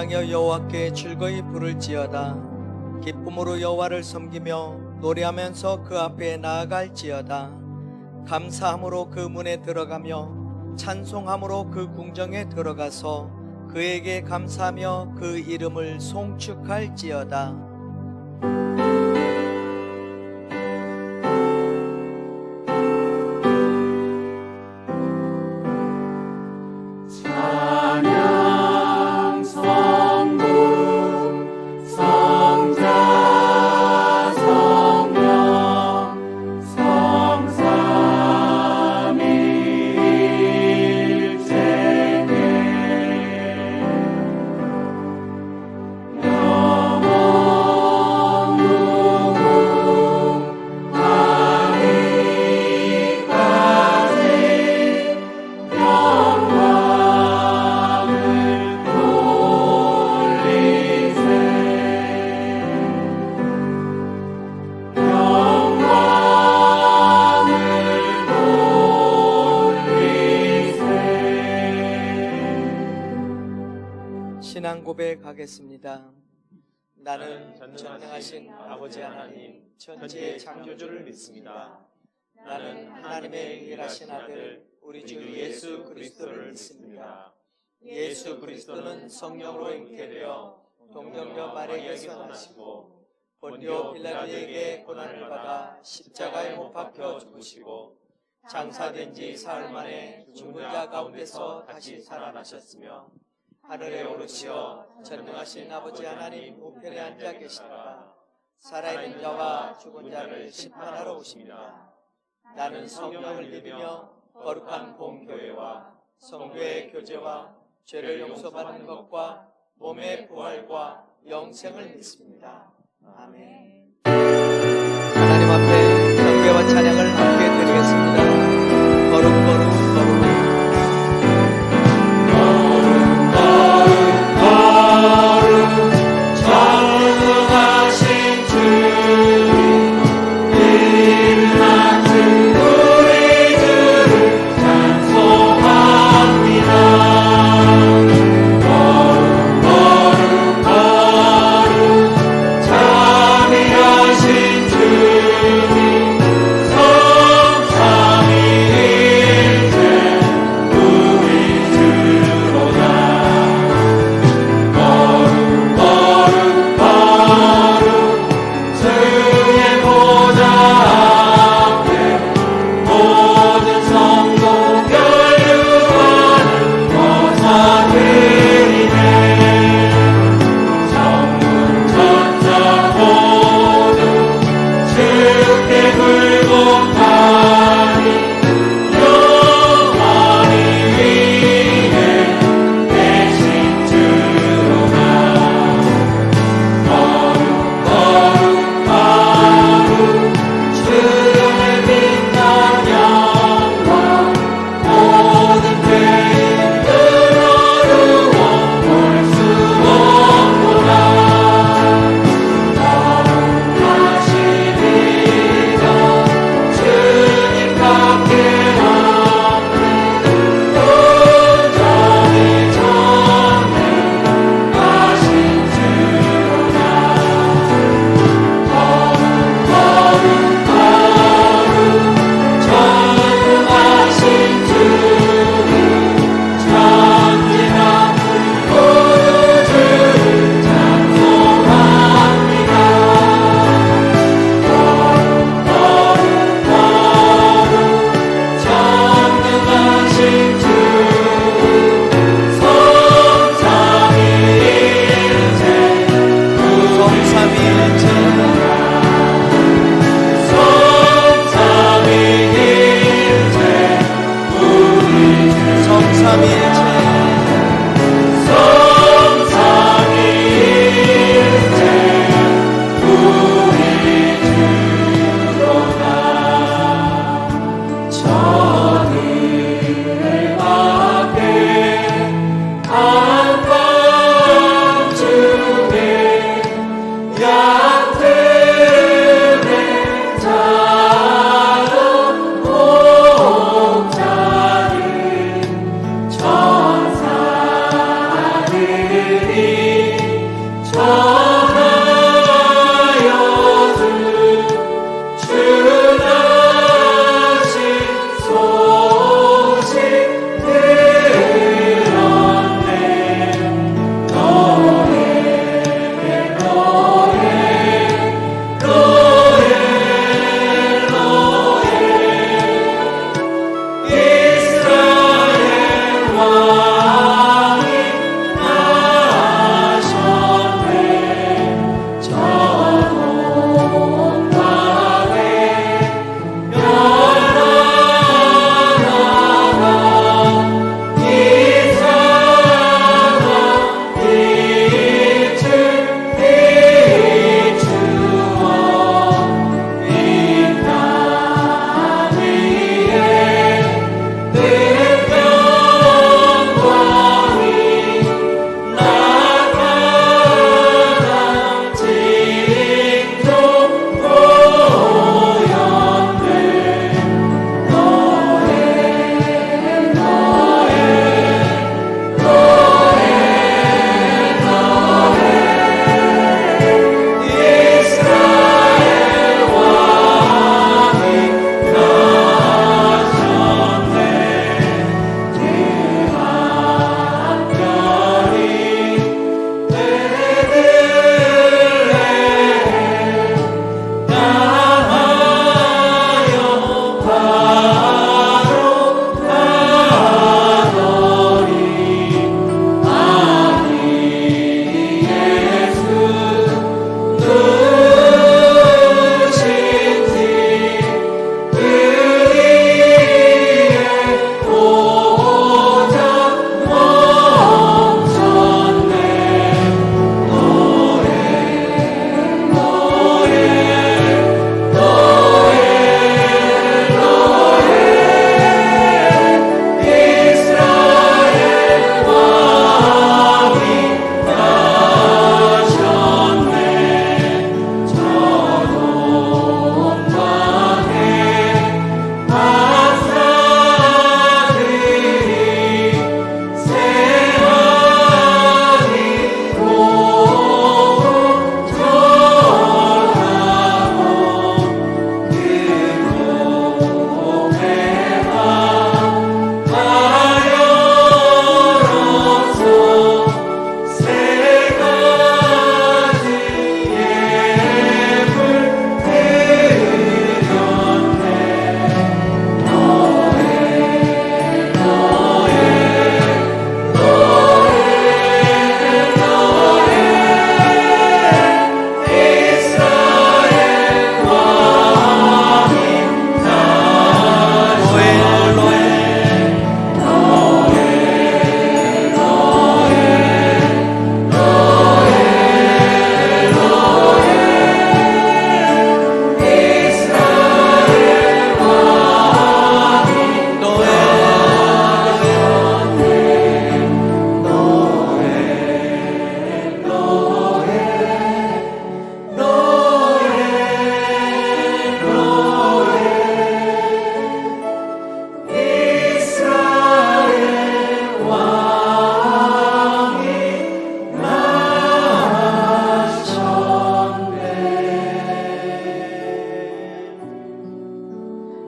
찬양하여 여호와께 즐거이 부를지어다. 기쁨으로 여호와를 섬기며 노래하면서 그 앞에 나아갈지어다. 감사함으로 그 문에 들어가며 찬송함으로 그 궁정에 들어가서 그에게 감사하며 그 이름을 송축할지어다. 신앙 고백하겠습니다. 나는 전능하신 아버지 하나님 천지의 창조주를 믿습니다. 나는 하나님의 일하신 아들 우리 주 예수 그리스도를 믿습니다. 예수 그리스도는 성령으로 잉태되어 동정녀 마리아에게서 나시고 본디오 빌라도에게 고난을 받아 십자가에 못 박혀 죽으시고 장사된 지 사흘 만에 죽은 자 가운데서 다시 살아나셨으며 하늘에 오르시어 전능하신 아버지 하나님 우편에 앉아 계시다가 살아있는 자와 죽은 자를 심판하러 오십니다. 나는 성령을 믿으며 거룩한 공교회와 성도의 교제와 죄를 용서받는 것과 몸의 부활과 영생을 믿습니다. 아멘. 하나님 앞에 경배와 찬양을 함께 드리겠습니다. 거룩 거룩 거룩 참이하신 주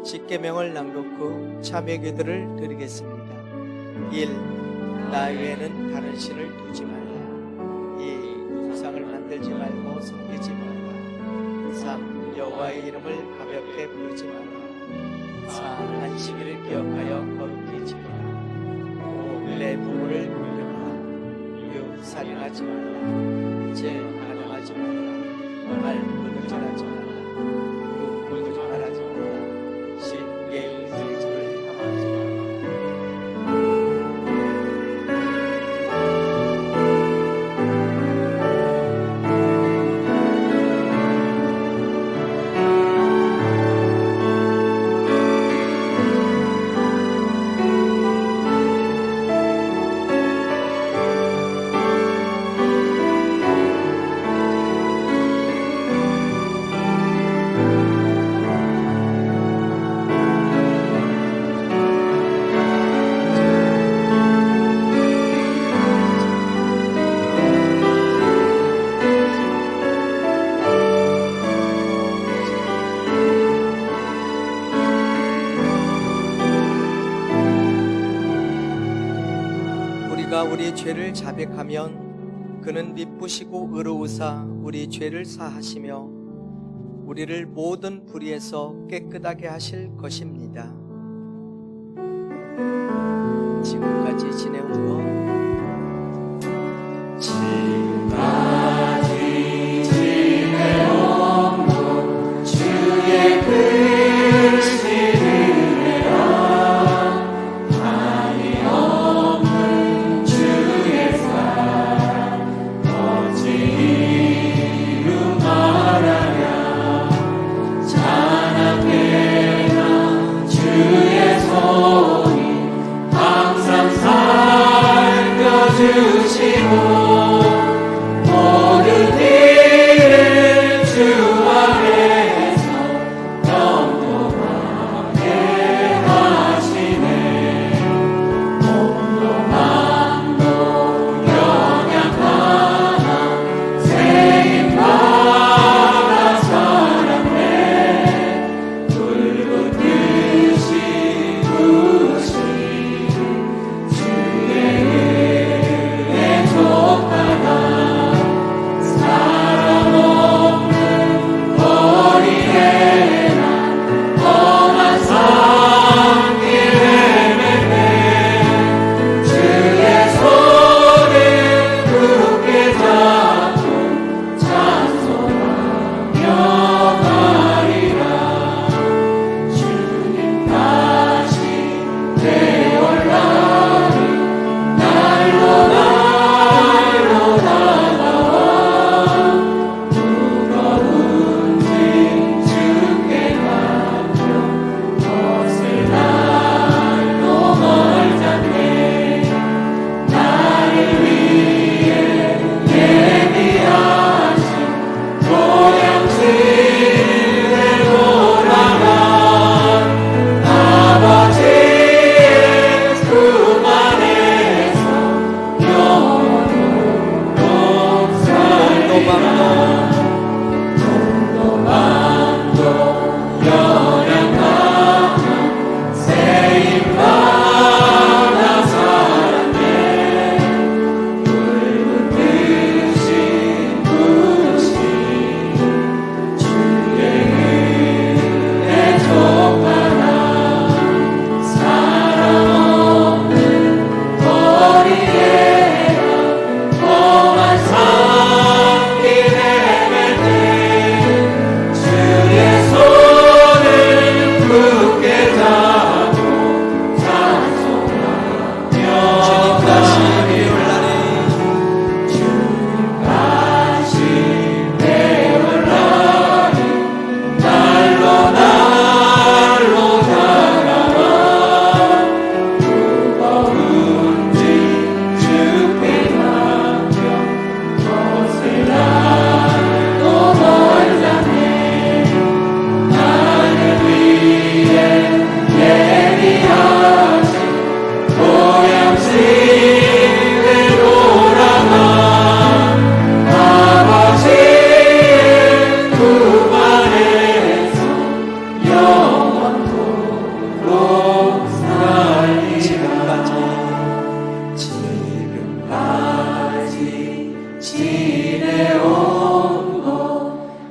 십계명을 낭독 후 참회 기도를 드리겠습니다. 1. 나 외에는 다른 신을 두지 말라. 2. 우상을 만들지 말고 섬기지 말라. 3. 여호와의 이름을 가볍게 부르지 말라. 4. 안식일을 기억하여 거룩히 지켜라. 5. 내 부모를 공경하라. 6. 살인하지 말라. 7. 가늠하지 말라. 8. 도둑질하지 말라. 9. 거짓말하지 말라. 10. 예의 세습을 함하지 말라. 우리의 죄를 자백하면 그는 미쁘시고 의로우사 우리 죄를 사하시며 우리를 모든 불의에서 깨끗하게 하실 것입니다. 지금까지 지내온 것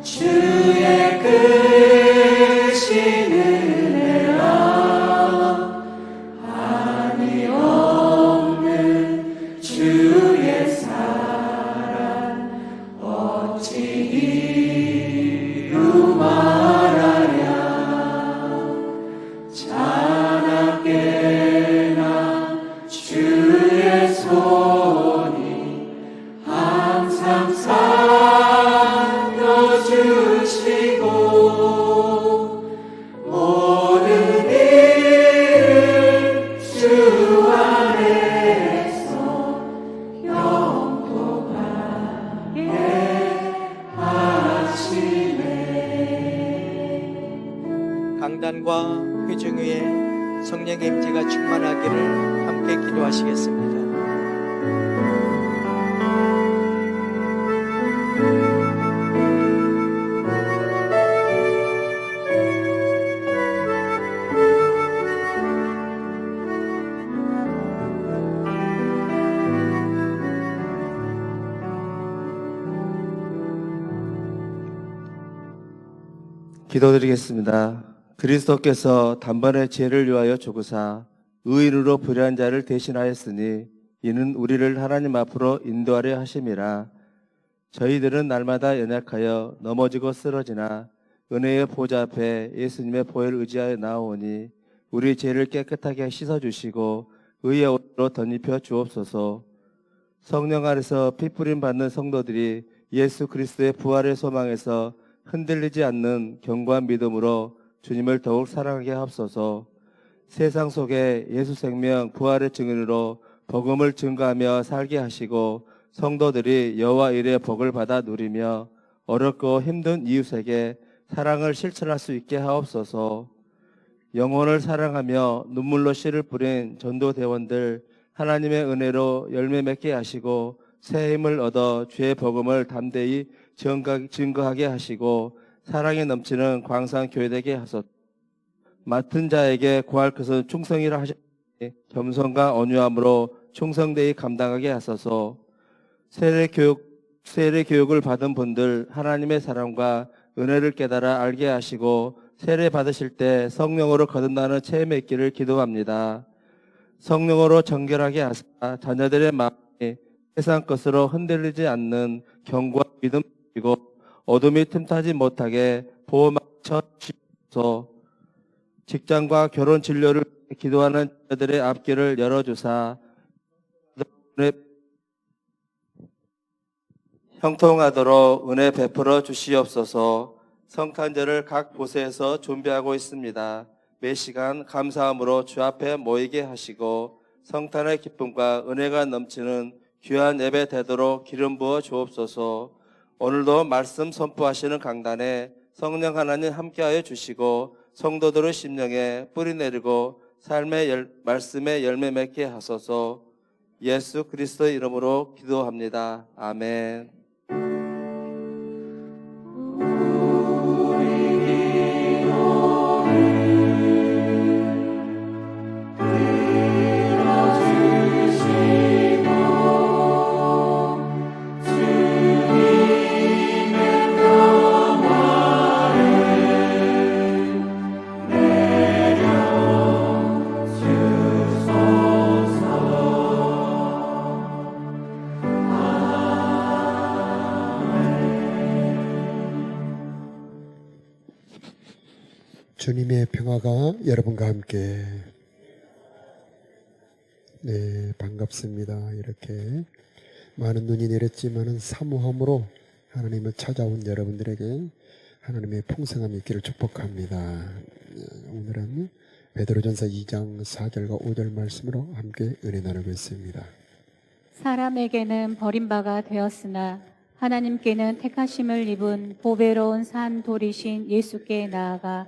주의 크신 은혜와 한이 없는 주의 사랑 어찌 이루 말하랴. 자나깨나 주의 손이 항상 살펴주시고 모든 일을 주 안에 강단과 회중 위에 성령의 임재가 충만하기를 함께 기도하시겠습니다. 기도드리겠습니다. 그리스도께서 단번에 죄를 위하여 죽으사 의인으로 불의한 자를 대신하였으니 이는 우리를 하나님 앞으로 인도하려 하심이라. 저희들은 날마다 연약하여 넘어지고 쓰러지나 은혜의 보좌 앞에 예수님의 보혈을 의지하여 나오니 우리 죄를 깨끗하게 씻어주시고 의의 옷으로 덧입혀 주옵소서. 성령 안에서 피뿌림 받는 성도들이 예수 그리스도의 부활의 소망에서 흔들리지 않는 견고한 믿음으로 주님을 더욱 사랑하게 하옵소서. 세상 속에 예수 생명 부활의 증인으로 복음을 증거하며 살게 하시고 성도들이 여호와 일의 복을 받아 누리며 어렵고 힘든 이웃에게 사랑을 실천할 수 있게 하옵소서. 영혼을 사랑하며 눈물로 씨를 뿌린 전도대원들 하나님의 은혜로 열매 맺게 하시고 새 힘을 얻어 주의 복음을 담대히 증거하게 하시고 사랑에 넘치는 광산 교회되게 하소서. 맡은 자에게 구할 것은 충성이라 하셨으니 겸손과 온유함으로 충성되이 감당하게 하소서. 세례 교육을 받은 분들 하나님의 사랑과 은혜를 깨달아 알게 하시고 세례 받으실 때 성령으로 거듭나는 체험이 있기를 기도합니다. 성령으로 정결하게 하사 자녀들의 마음이 세상 것으로 흔들리지 않는 견고한 믿음 그리고 어둠이 틈타지 못하게 보호막쳐 주시옵소서. 직장과 결혼 진료를 기도하는 자들의 앞길을 열어주사 형통하도록 은혜 베풀어 주시옵소서. 성탄절을 각 곳에서 준비하고 있습니다. 매 시간 감사함으로 주 앞에 모이게 하시고 성탄의 기쁨과 은혜가 넘치는 귀한 예배 되도록 기름 부어 주옵소서. 오늘도 말씀 선포하시는 강단에 성령 하나님 함께하여 주시고 성도들의 심령에 뿌리 내리고 삶의 말씀에 열매 맺게 하소서. 예수 그리스도의 이름으로 기도합니다. 아멘. 주님의 평화가 여러분과 함께. 네, 반갑습니다. 이렇게 많은 눈이 내렸지만은 사모함으로 하나님을 찾아온 여러분들에게 하나님의 풍성함이 있기를 축복합니다. 오늘은 베드로전서 2장 4절과 5절 말씀으로 함께 은혜 나누고 있습니다. 사람에게는 버림바가 되었으나 하나님께는 택하심을 입은 보배로운 산돌이신 예수께 나아가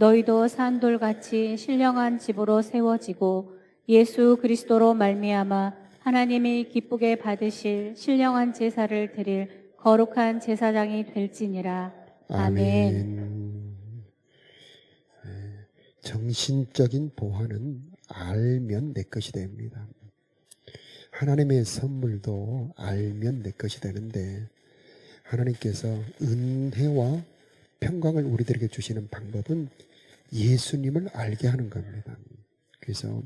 너희도 산돌같이 신령한 집으로 세워지고 예수 그리스도로 말미암아 하나님이 기쁘게 받으실 신령한 제사를 드릴 거룩한 제사장이 될지니라. 아멘. 정신적인 보화는 알면 내 것이 됩니다. 하나님의 선물도 알면 내 것이 되는데 하나님께서 은혜와 평강을 우리들에게 주시는 방법은 예수님을 알게 하는 겁니다. 그래서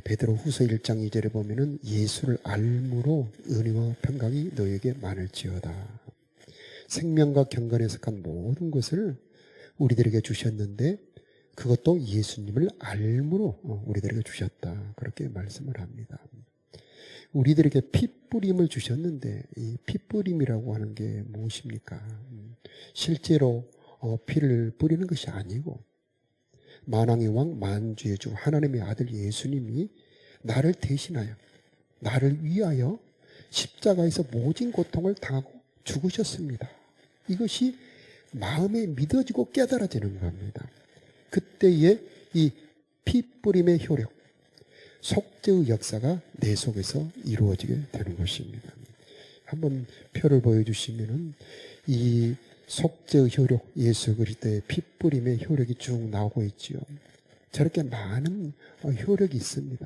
베드로 후서 1장 2절에 보면은 예수를 알므로 은혜와 평강이 너에게 많을지어다. 생명과 경건에 속한 모든 것을 우리들에게 주셨는데 그것도 예수님을 알므로 우리들에게 주셨다. 그렇게 말씀을 합니다. 우리들에게 핏뿌림을 주셨는데 이 핏뿌림이라고 하는 게 무엇입니까? 실제로 피를 뿌리는 것이 아니고 만왕의 왕 만주의 주 하나님의 아들 예수님이 나를 대신하여 나를 위하여 십자가에서 모진 고통을 당하고 죽으셨습니다. 이것이 마음에 믿어지고 깨달아지는 겁니다. 그때의 이 핏뿌림의 효력, 속죄의 역사가 내 속에서 이루어지게 되는 것입니다. 한번 표를 보여주시면은 이 속죄의 효력, 예수 그리스도의 핏뿌림의 효력이 쭉 나오고 있지요. 저렇게 많은 효력이 있습니다.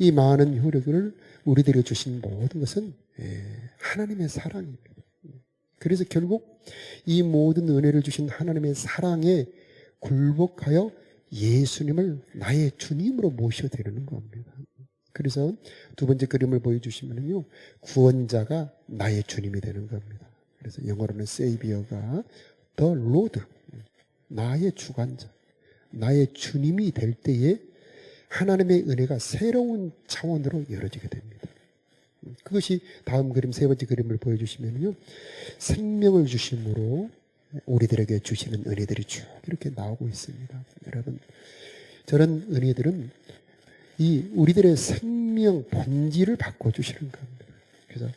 이 많은 효력을 우리들에게 주신 모든 것은 하나님의 사랑입니다. 그래서 결국 이 모든 은혜를 주신 하나님의 사랑에 굴복하여 예수님을 나의 주님으로 모셔드리는 겁니다. 그래서 두 번째 그림을 보여주시면요, 구원자가 나의 주님이 되는 겁니다. 그래서 영어로는 Savior가 The Lord, 나의 주관자, 나의 주님이 될 때에 하나님의 은혜가 새로운 차원으로 열어지게 됩니다. 그것이 다음 그림, 세 번째 그림을 보여주시면요, 생명을 주심으로 우리들에게 주시는 은혜들이 쭉 이렇게 나오고 있습니다. 여러분, 저런 은혜들은 이 우리들의 생명 본질을 바꿔주시는 겁니다. 그래서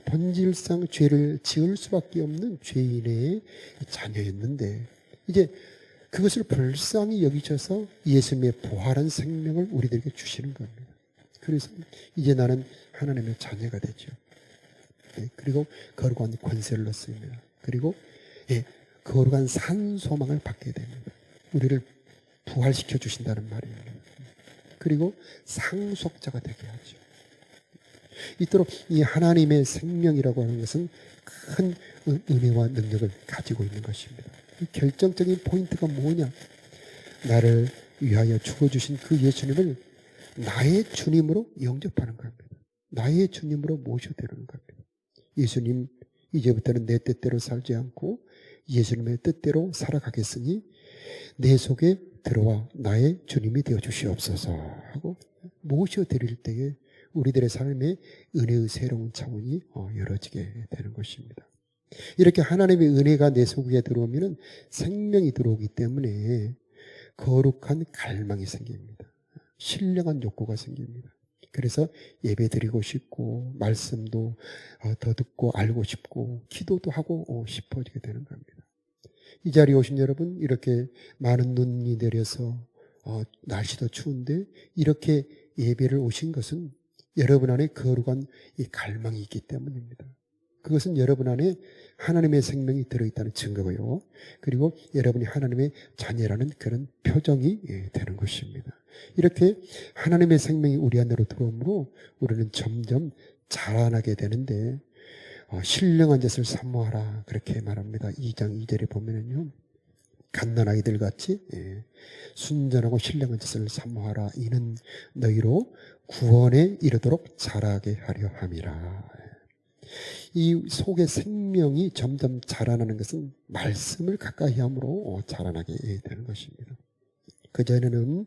본질상 죄를 지을 수밖에 없는 죄인의 자녀였는데, 이제 그것을 불쌍히 여기셔서 예수님의 부활한 생명을 우리들에게 주시는 겁니다. 그래서 이제 나는 하나님의 자녀가 되죠. 네, 그리고 거룩한 권세를 얻습니다. 그리고 거룩한 산 소망을 받게 됩니다. 우리를 부활시켜 주신다는 말입니다. 그리고 상속자가 되게 하죠. 이토록 이 하나님의 생명이라고 하는 것은 큰 은혜와 능력을 가지고 있는 것입니다. 이 결정적인 포인트가 뭐냐? 나를 위하여 죽어주신 그 예수님을 나의 주님으로 영접하는 겁니다. 나의 주님으로 모셔드리는 겁니다. 예수님, 이제부터는 내 뜻대로 살지 않고 예수님의 뜻대로 살아가겠으니 내 속에 들어와 나의 주님이 되어 주시옵소서 하고 모셔드릴 때에 우리들의 삶에 은혜의 새로운 차원이 열어지게 되는 것입니다. 이렇게 하나님의 은혜가 내 속에 들어오면 생명이 들어오기 때문에 거룩한 갈망이 생깁니다. 신령한 욕구가 생깁니다. 그래서 예배 드리고 싶고 말씀도 더 듣고 알고 싶고 기도도 하고 싶어지게 되는 겁니다. 이 자리에 오신 여러분, 이렇게 많은 눈이 내려서 날씨도 추운데 이렇게 예배를 오신 것은 여러분 안에 거룩한 이 갈망이 있기 때문입니다. 그것은 여러분 안에 하나님의 생명이 들어있다는 증거고요. 그리고 여러분이 하나님의 자녀라는 그런 표정이 되는 것입니다. 이렇게 하나님의 생명이 우리 안으로 들어오므로 우리는 점점 자라나게 되는데, 신령한 젖을 사모하라 그렇게 말합니다. 2장 2절에 보면은요, 갓난아이들 같이 순전하고 신령한 젖을 사모하라. 이는 너희로 구원에 이르도록 자라게 하려 함이라. 이 속의 생명이 점점 자라나는 것은 말씀을 가까이 함으로 자라나게 되는 것입니다. 그전에는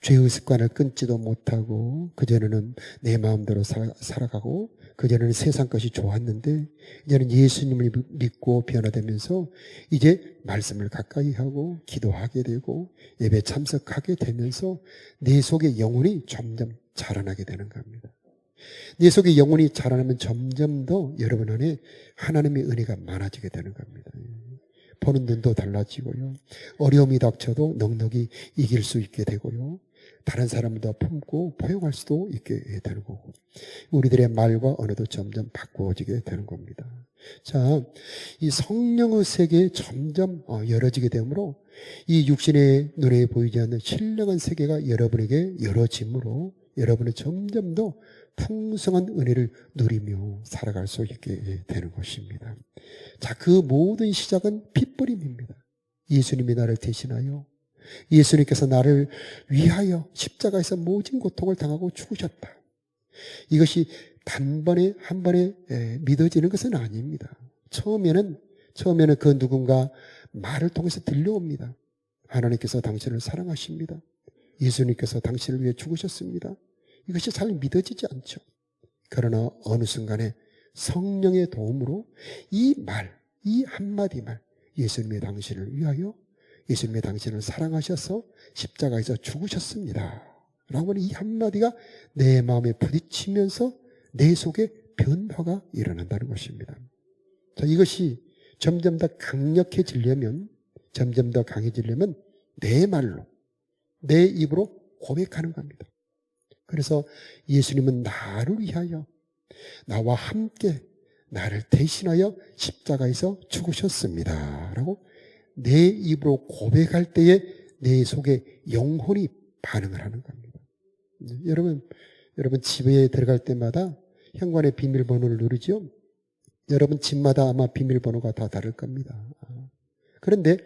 죄의 습관을 끊지도 못하고, 그전에는 내 마음대로 살아가고, 그전에는 세상 것이 좋았는데 이제는 예수님을 믿고 변화되면서 이제 말씀을 가까이 하고 기도하게 되고 예배 참석하게 되면서 내 속의 영혼이 점점 자라나게 되는 겁니다. 내 속의 영혼이 자라나면 점점 더 여러분 안에 하나님의 은혜가 많아지게 되는 겁니다. 보는 눈도 달라지고요. 어려움이 닥쳐도 넉넉히 이길 수 있게 되고요. 다른 사람도 품고 포용할 수도 있게 되는 거고, 우리들의 말과 언어도 점점 바꾸어지게 되는 겁니다. 자, 이 성령의 세계에 점점 열어지게 되므로 이 육신의 눈에 보이지 않는 신령한 세계가 여러분에게 열어지므로 여러분은 점점 더 풍성한 은혜를 누리며 살아갈 수 있게 되는 것입니다. 자, 그 모든 시작은 핏부림입니다. 예수님이 나를 대신하여, 예수님께서 나를 위하여 십자가에서 모진 고통을 당하고 죽으셨다. 이것이 단번에 한 번에 믿어지는 것은 아닙니다. 처음에는 그 누군가 말을 통해서 들려옵니다. 하나님께서 당신을 사랑하십니다. 예수님께서 당신을 위해 죽으셨습니다. 이것이 잘 믿어지지 않죠. 그러나 어느 순간에 성령의 도움으로 이 말, 이 한마디 말, 예수님의 당신을 위하여, 예수님의 당신을 사랑하셔서 십자가에서 죽으셨습니다 라고 하는 이 한마디가 내 마음에 부딪히면서 내 속에 변화가 일어난다는 것입니다. 자, 이것이 점점 더 강력해지려면, 점점 더 강해지려면 내 말로, 내 입으로 고백하는 겁니다. 그래서 예수님은 나를 위하여, 나와 함께 나를 대신하여 십자가에서 죽으셨습니다 라고 내 입으로 고백할 때에 내 속에 영혼이 반응을 하는 겁니다. 여러분 집에 들어갈 때마다 현관의 비밀번호를 누르죠. 여러분 집마다 아마 비밀번호가 다 다를 겁니다. 그런데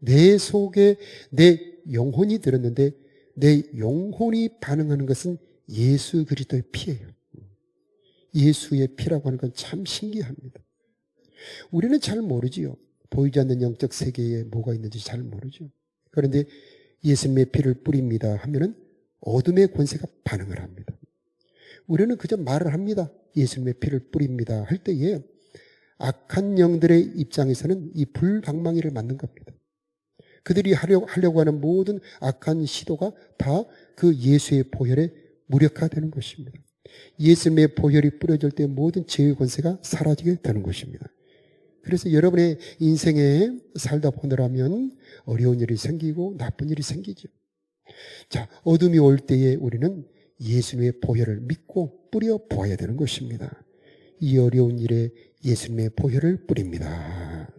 내 속에 내 영혼이 들었는데 내 영혼이 반응하는 것은 예수 그리스도의 피예요. 예수의 피라고 하는 건 참 신기합니다. 우리는 잘 모르지요. 보이지 않는 영적 세계에 뭐가 있는지 잘 모르죠. 그런데 예수님의 피를 뿌립니다 하면은 어둠의 권세가 반응을 합니다. 우리는 그저 말을 합니다. 예수님의 피를 뿌립니다 할 때에 악한 영들의 입장에서는 이 불방망이를 맞는 겁니다. 그들이 하려고 하는 모든 악한 시도가 다 그 예수의 보혈에 무력화되는 것입니다. 예수님의 보혈이 뿌려질 때 모든 죄의 권세가 사라지게 되는 것입니다. 그래서 여러분의 인생에 살다 보느라면 어려운 일이 생기고 나쁜 일이 생기죠. 자, 어둠이 올 때에 우리는 예수님의 보혈을 믿고 뿌려 보아야 되는 것입니다. 이 어려운 일에 예수님의 보혈을 뿌립니다.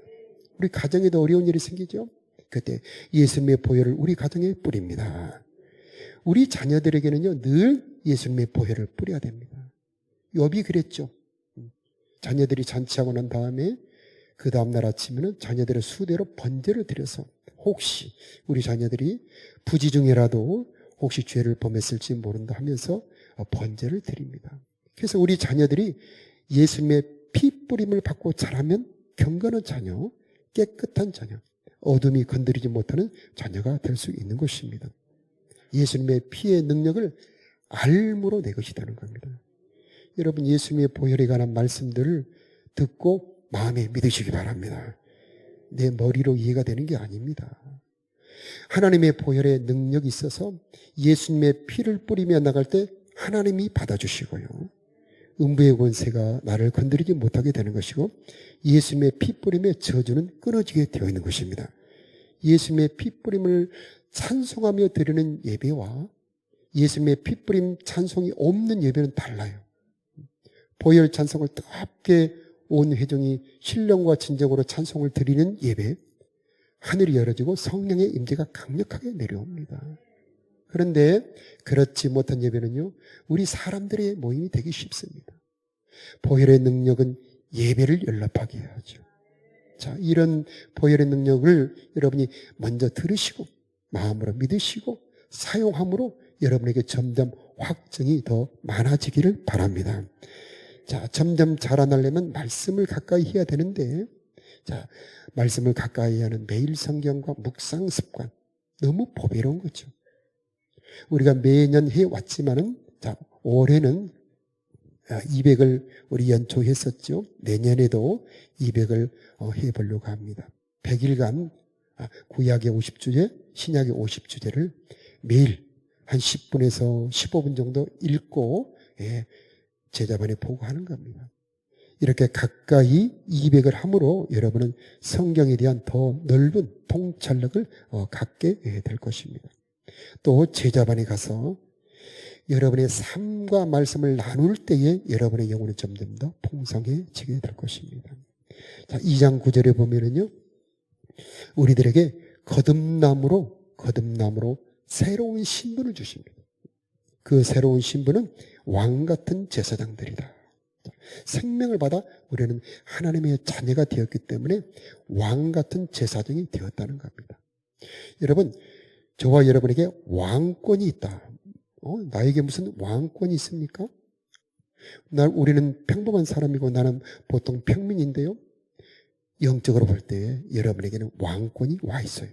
우리 가정에도 어려운 일이 생기죠. 그때 예수님의 보혈을 우리 가정에 뿌립니다. 우리 자녀들에게는요 늘 예수님의 보혈을 뿌려야 됩니다. 욥이 그랬죠. 자녀들이 잔치하고 난 다음에 그 다음날 아침에는 자녀들의 수대로 번제를 드려서 혹시 우리 자녀들이 부지 중에라도 혹시 죄를 범했을지 모른다 하면서 번제를 드립니다. 그래서 우리 자녀들이 예수님의 피 뿌림을 받고 자라면 경건한 자녀, 깨끗한 자녀, 어둠이 건드리지 못하는 자녀가 될 수 있는 것입니다. 예수님의 피의 능력을 알므로 내 것이라는 겁니다. 여러분 예수님의 보혈에 관한 말씀들을 듣고 마음에 믿으시기 바랍니다. 내 머리로 이해가 되는 게 아닙니다. 하나님의 보혈의 능력이 있어서 예수님의 피를 뿌리며 나갈 때 하나님이 받아주시고요. 음부의 권세가 나를 건드리지 못하게 되는 것이고 예수님의 피 뿌림의 저주는 끊어지게 되어 있는 것입니다. 예수님의 피 뿌림을 찬송하며 드리는 예배와 예수님의 피 뿌림 찬송이 없는 예배는 달라요. 보혈 찬송을 뜨겁게 온 회중이 신령과 진정으로 찬송을 드리는 예배, 하늘이 열어지고 성령의 임재가 강력하게 내려옵니다. 그런데 그렇지 못한 예배는요, 우리 사람들의 모임이 되기 쉽습니다. 보혈의 능력은 예배를 연락하게 하죠. 자, 이런 보혈의 능력을 여러분이 먼저 들으시고 마음으로 믿으시고 사용함으로 여러분에게 점점 확증이 더 많아지기를 바랍니다. 자, 점점 자라나려면 말씀을 가까이 해야 되는데, 자, 말씀을 가까이 하는 매일 성경과 묵상 습관, 너무 보배로운 거죠. 우리가 매년 해왔지만은, 자, 올해는 200을 우리 연초했었죠. 내년에도 200을 해보려고 합니다. 100일간 구약의 50주제, 신약의 50주제를 매일 한 10분에서 15분 정도 읽고 제자반에 보고하는 겁니다. 이렇게 가까이 200을 함으로 여러분은 성경에 대한 더 넓은 통찰력을 갖게 될 것입니다. 또 제자반에 가서 여러분의 삶과 말씀을 나눌 때에 여러분의 영혼은 점점 더 풍성해지게 될 것입니다. 자, 2장 9절에 보면은요, 우리들에게 거듭남으로 새로운 신분을 주십니다. 그 새로운 신분은 왕 같은 제사장들이다. 생명을 받아 우리는 하나님의 자녀가 되었기 때문에 왕 같은 제사장이 되었다는 겁니다. 여러분, 저와 여러분에게 왕권이 있다. 나에게 무슨 왕권이 있습니까? 우리는 평범한 사람이고 나는 보통 평민인데요. 영적으로 볼 때 여러분에게는 왕권이 와 있어요.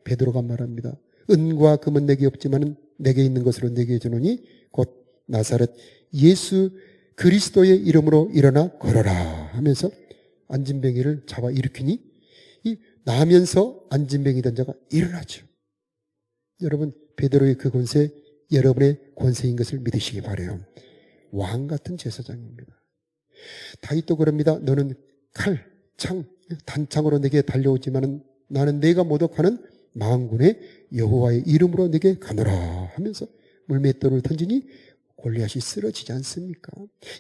베드로가 말합니다. 은과 금은 내게 없지만 내게 있는 것으로 내게 주노니 곧 나사렛 예수 그리스도의 이름으로 일어나 걸어라 하면서 안진뱅이를 잡아 일으키니 이 나면서 안진뱅이던 자가 일어나죠. 여러분, 베드로의 그 권세 여러분의 권세인 것을 믿으시기 바라요. 왕 같은 제사장입니다. 다윗도 그럽니다. 너는 칼, 창, 단창으로 내게 달려오지만은 나는 내가 모독하는 만군의 여호와의 이름으로 내게 가노라 하면서 물맷돌을 던지니 골리앗이 쓰러지지 않습니까?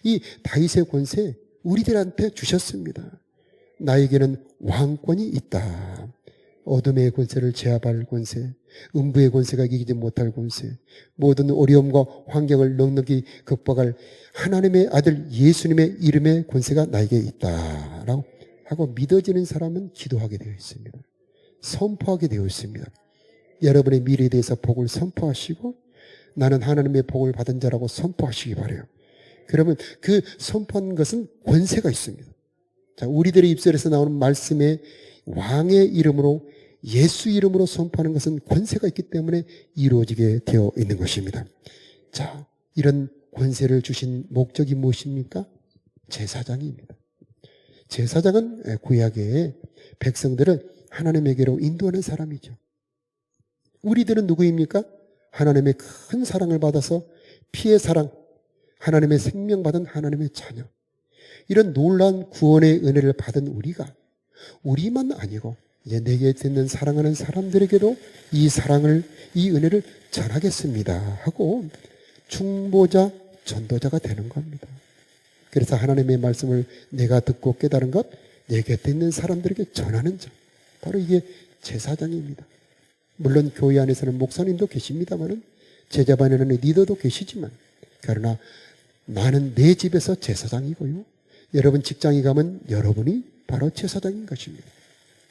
이 다윗의 권세 우리들한테 주셨습니다. 나에게는 왕권이 있다. 어둠의 권세를 제압할 권세, 음부의 권세가 이기지 못할 권세, 모든 어려움과 환경을 넉넉히 극복할 하나님의 아들 예수님의 이름의 권세가 나에게 있다라고 하고 믿어지는 사람은 기도하게 되어 있습니다. 선포하게 되어 있습니다. 여러분의 미래에 대해서 복을 선포하시고 나는 하나님의 복을 받은 자라고 선포하시기 바라요. 그러면 그 선포한 것은 권세가 있습니다. 자, 우리들의 입술에서 나오는 말씀에 왕의 이름으로 예수 이름으로 선포하는 것은 권세가 있기 때문에 이루어지게 되어 있는 것입니다. 자, 이런 권세를 주신 목적이 무엇입니까? 제사장입니다. 제사장은 구약의 백성들을 하나님에게로 인도하는 사람이죠. 우리들은 누구입니까? 하나님의 큰 사랑을 받아서 피의 사랑, 하나님의 생명 받은 하나님의 자녀. 이런 놀라운 구원의 은혜를 받은 우리가 우리만 아니고 이제 내게 듣는 사랑하는 사람들에게도 이 사랑을, 이 은혜를 전하겠습니다 하고 중보자, 전도자가 되는 겁니다. 그래서 하나님의 말씀을 내가 듣고 깨달은 것, 내 곁에 있는 사람들에게 전하는 자, 바로 이게 제사장입니다. 물론 교회 안에서는 목사님도 계십니다만 제자반에는 리더도 계시지만 그러나 나는 내 집에서 제사장이고요. 여러분 직장에 가면 여러분이 바로 제사장인 것입니다.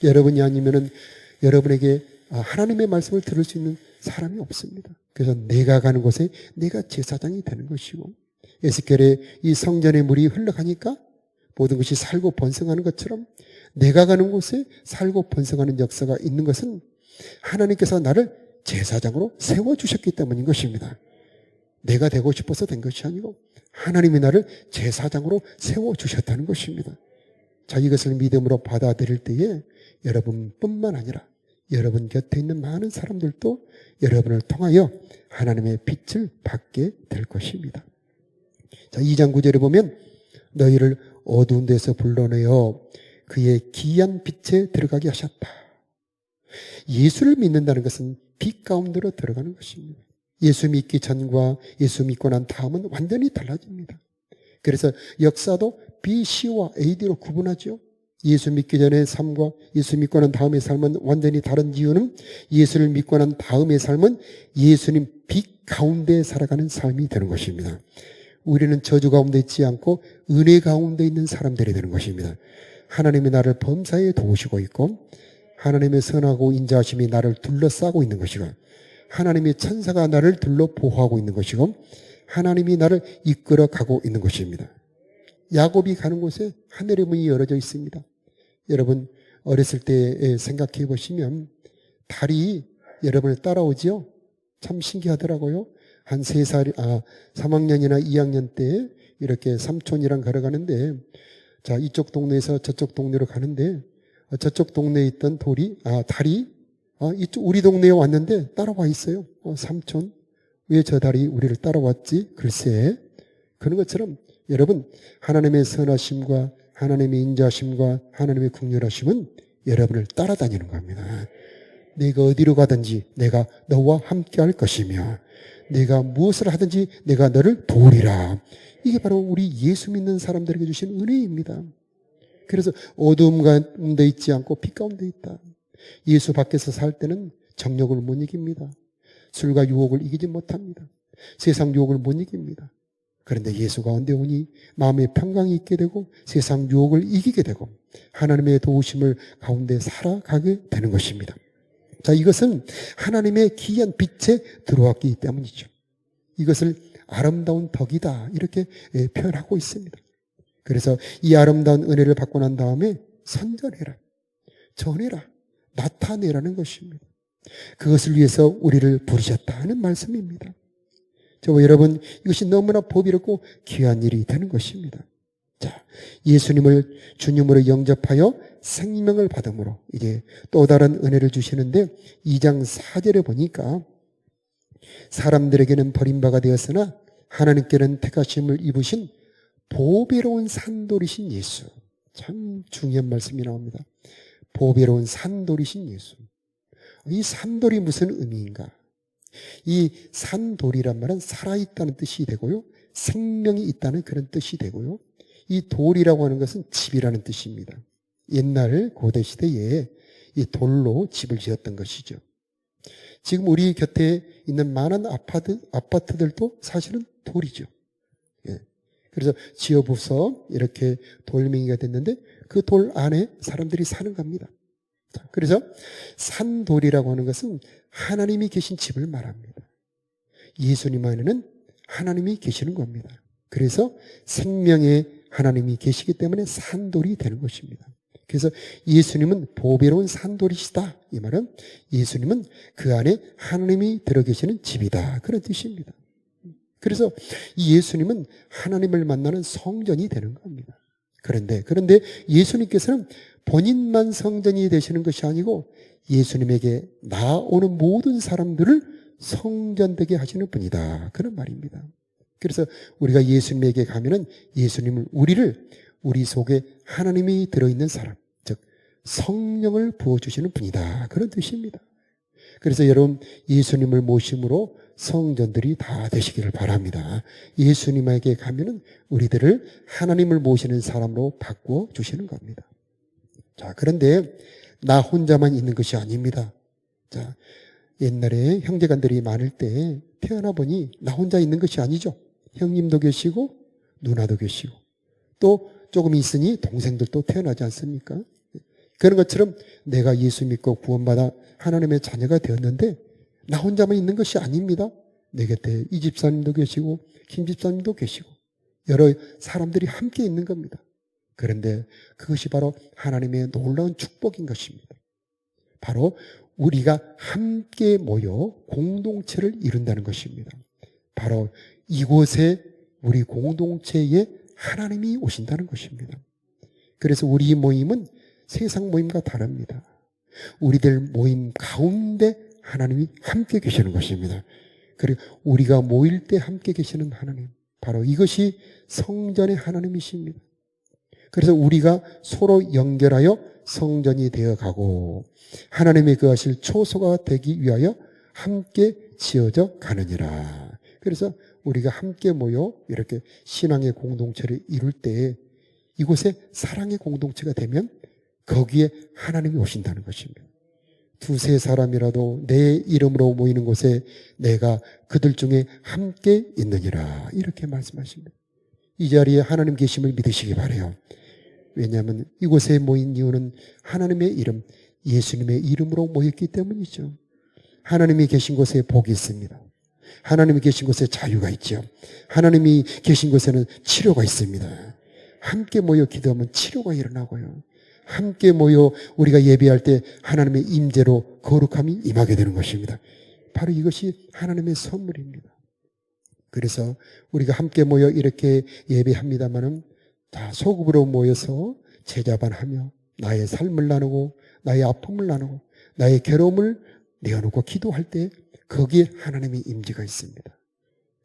여러분이 아니면은 여러분에게 하나님의 말씀을 들을 수 있는 사람이 없습니다. 그래서 내가 가는 곳에 내가 제사장이 되는 것이고 에스겔의 이 성전의 물이 흘러가니까 모든 것이 살고 번성하는 것처럼 내가 가는 곳에 살고 번성하는 역사가 있는 것은 하나님께서 나를 제사장으로 세워주셨기 때문인 것입니다. 내가 되고 싶어서 된 것이 아니고 하나님이 나를 제사장으로 세워주셨다는 것입니다. 자, 이것을 믿음으로 받아들일 때에 여러분뿐만 아니라 여러분 곁에 있는 많은 사람들도 여러분을 통하여 하나님의 빛을 받게 될 것입니다. 자, 2장 9절에 보면 너희를 어두운 데서 불러내어 그의 기이한 빛에 들어가게 하셨다. 예수를 믿는다는 것은 빛 가운데로 들어가는 것입니다. 예수 믿기 전과 예수 믿고 난 다음은 완전히 달라집니다. 그래서 역사도 BC와 AD로 구분하죠. 예수 믿기 전의 삶과 예수 믿고 난 다음의 삶은 완전히 다른 이유는 예수를 믿고 난 다음의 삶은 예수님 빛 가운데 살아가는 삶이 되는 것입니다. 우리는 저주 가운데 있지 않고 은혜 가운데 있는 사람들이 되는 것입니다. 하나님이 나를 범사에 도우시고 있고 하나님의 선하고 인자하심이 나를 둘러싸고 있는 것이고 하나님의 천사가 나를 둘러 보호하고 있는 것이고 하나님이 나를 이끌어 가고 있는 것입니다. 야곱이 가는 곳에 하늘의 문이 열어져 있습니다. 여러분 어렸을 때 생각해 보시면 달이 여러분을 따라오지요. 참 신기하더라고요. 한 3학년이나 2학년 때 이렇게 삼촌이랑 걸어가는데 자, 이쪽 동네에서 저쪽 동네로 가는데 저쪽 동네에 있던 달이 이쪽 우리 동네에 왔는데 따라와 있어요. 삼촌, 왜 저 달이 우리를 따라왔지? 글쎄. 그런 것처럼 여러분 하나님의 선하심과 하나님의 인자심과 하나님의 긍휼하심은 여러분을 따라다니는 겁니다. 내가 어디로 가든지 내가 너와 함께 할 것이며 내가 무엇을 하든지 내가 너를 도우리라. 이게 바로 우리 예수 믿는 사람들에게 주신 은혜입니다. 그래서 어두움 가운데 있지 않고 빛 가운데 있다. 예수 밖에서 살 때는 정욕을 못 이깁니다. 술과 유혹을 이기지 못합니다. 세상 유혹을 못 이깁니다. 그런데 예수 가운데 오니 마음의 평강이 있게 되고 세상 유혹을 이기게 되고 하나님의 도우심을 가운데 살아가게 되는 것입니다. 자, 이것은 하나님의 기이한 빛에 들어왔기 때문이죠. 이것을 아름다운 덕이다 이렇게 표현하고 있습니다. 그래서 이 아름다운 은혜를 받고 난 다음에 선전해라, 전해라, 나타내라는 것입니다. 그것을 위해서 우리를 부르셨다는 말씀입니다. 저와 여러분, 이것이 너무나 보배롭고 귀한 일이 되는 것입니다. 자, 예수님을 주님으로 영접하여 생명을 받음으로 이제 또 다른 은혜를 주시는데 2장 4절에 보니까 사람들에게는 버림바가 되었으나 하나님께는 택하심을 입으신 보배로운 산돌이신 예수. 참 중요한 말씀이 나옵니다. 보배로운 산돌이신 예수. 이 산돌이 무슨 의미인가? 이 산돌이란 말은 살아있다는 뜻이 되고요. 생명이 있다는 그런 뜻이 되고요. 이 돌이라고 하는 것은 집이라는 뜻입니다. 옛날 고대 시대에 이 돌로 집을 지었던 것이죠. 지금 우리 곁에 있는 많은 아파트들도 사실은 돌이죠. 예. 그래서 지어부서 이렇게 돌멩이가 됐는데 그 돌 안에 사람들이 사는 겁니다. 자, 그래서 산돌이라고 하는 것은 하나님이 계신 집을 말합니다. 예수님 안에는 하나님이 계시는 겁니다. 그래서 생명의 하나님이 계시기 때문에 산돌이 되는 것입니다. 그래서 예수님은 보배로운 산돌이시다. 이 말은 예수님은 그 안에 하나님이 들어 계시는 집이다. 그런 뜻입니다. 그래서 이 예수님은 하나님을 만나는 성전이 되는 겁니다. 그런데 예수님께서는 본인만 성전이 되시는 것이 아니고 예수님에게 나오는 모든 사람들을 성전되게 하시는 분이다. 그런 말입니다. 그래서 우리가 예수님에게 가면은 예수님은 우리 속에 하나님이 들어있는 사람, 즉 성령을 부어주시는 분이다. 그런 뜻입니다. 그래서 여러분 예수님을 모심으로 성전들이 다 되시기를 바랍니다. 예수님에게 가면은 우리들을 하나님을 모시는 사람으로 바꾸어 주시는 겁니다. 자, 그런데 나 혼자만 있는 것이 아닙니다. 자, 옛날에 형제간들이 많을 때 태어나 보니 나 혼자 있는 것이 아니죠. 형님도 계시고 누나도 계시고 또 조금 있으니 동생들도 태어나지 않습니까? 그런 것처럼 내가 예수 믿고 구원받아 하나님의 자녀가 되었는데 나 혼자만 있는 것이 아닙니다. 내 곁에 이 집사님도 계시고 김 집사님도 계시고 여러 사람들이 함께 있는 겁니다. 그런데 그것이 바로 하나님의 놀라운 축복인 것입니다. 바로 우리가 함께 모여 공동체를 이룬다는 것입니다. 바로 이곳에 우리 공동체에 하나님이 오신다는 것입니다. 그래서 우리 모임은 세상 모임과 다릅니다. 우리들 모임 가운데 하나님이 함께 계시는 것입니다. 그리고 우리가 모일 때 함께 계시는 하나님, 바로 이것이 성전의 하나님이십니다. 그래서 우리가 서로 연결하여 성전이 되어가고 하나님의 그 하실 초소가 되기 위하여 함께 지어져 가느니라. 그래서 우리가 함께 모여 이렇게 신앙의 공동체를 이룰 때 이곳에 사랑의 공동체가 되면 거기에 하나님이 오신다는 것입니다. 두세 사람이라도 내 이름으로 모이는 곳에 내가 그들 중에 함께 있느니라. 이렇게 말씀하십니다. 이 자리에 하나님 계심을 믿으시기 바라요. 왜냐하면 이곳에 모인 이유는 하나님의 이름, 예수님의 이름으로 모였기 때문이죠. 하나님이 계신 곳에 복이 있습니다. 하나님이 계신 곳에 자유가 있죠. 하나님이 계신 곳에는 치료가 있습니다. 함께 모여 기도하면 치료가 일어나고요. 함께 모여 우리가 예배할 때 하나님의 임재로 거룩함이 임하게 되는 것입니다. 바로 이것이 하나님의 선물입니다. 그래서 우리가 함께 모여 이렇게 예배합니다마는 다 소급으로 모여서 제자반하며 나의 삶을 나누고 나의 아픔을 나누고 나의 괴로움을 내어놓고 기도할 때 거기에 하나님의 임재가 있습니다.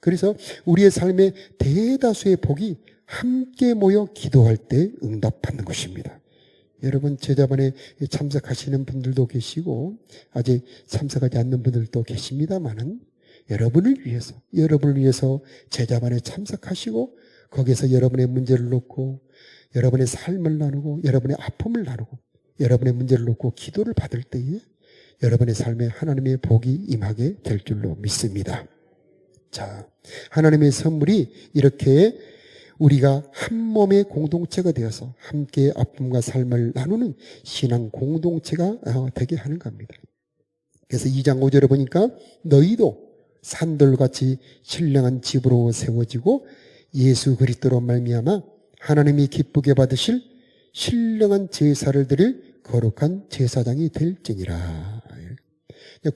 그래서 우리의 삶의 대다수의 복이 함께 모여 기도할 때 응답받는 것입니다. 여러분 제자반에 참석하시는 분들도 계시고 아직 참석하지 않는 분들도 계십니다만은 여러분을 위해서 제자반에 참석하시고 거기에서 여러분의 문제를 놓고 여러분의 삶을 나누고 여러분의 아픔을 나누고 여러분의 문제를 놓고 기도를 받을 때에 여러분의 삶에 하나님의 복이 임하게 될 줄로 믿습니다. 자, 하나님의 선물이 이렇게 우리가 한 몸의 공동체가 되어서 함께 아픔과 삶을 나누는 신앙 공동체가 되게 하는 겁니다. 그래서 2장 5절에 보니까 너희도 산돌같이 신령한 집으로 세워지고 예수 그리스도로 말미암아 하나님이 기쁘게 받으실 신령한 제사를 드릴 거룩한 제사장이 될지니라.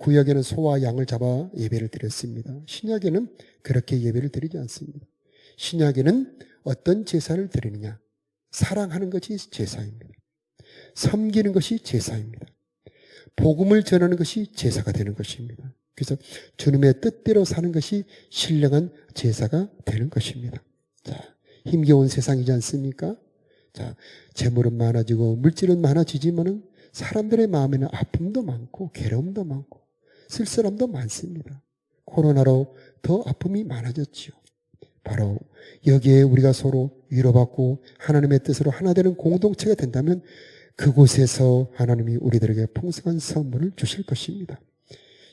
구약에는 소와 양을 잡아 예배를 드렸습니다. 신약에는 그렇게 예배를 드리지 않습니다. 신약에는 어떤 제사를 드리느냐? 사랑하는 것이 제사입니다. 섬기는 것이 제사입니다. 복음을 전하는 것이 제사가 되는 것입니다. 그래서 주님의 뜻대로 사는 것이 신령한 제사가 되는 것입니다. 자, 힘겨운 세상이지 않습니까? 자, 재물은 많아지고 물질은 많아지지만은 사람들의 마음에는 아픔도 많고 괴로움도 많고 쓸쓸함도 많습니다. 코로나로 더 아픔이 많아졌지요. 바로 여기에 우리가 서로 위로받고 하나님의 뜻으로 하나 되는 공동체가 된다면 그곳에서 하나님이 우리들에게 풍성한 선물을 주실 것입니다.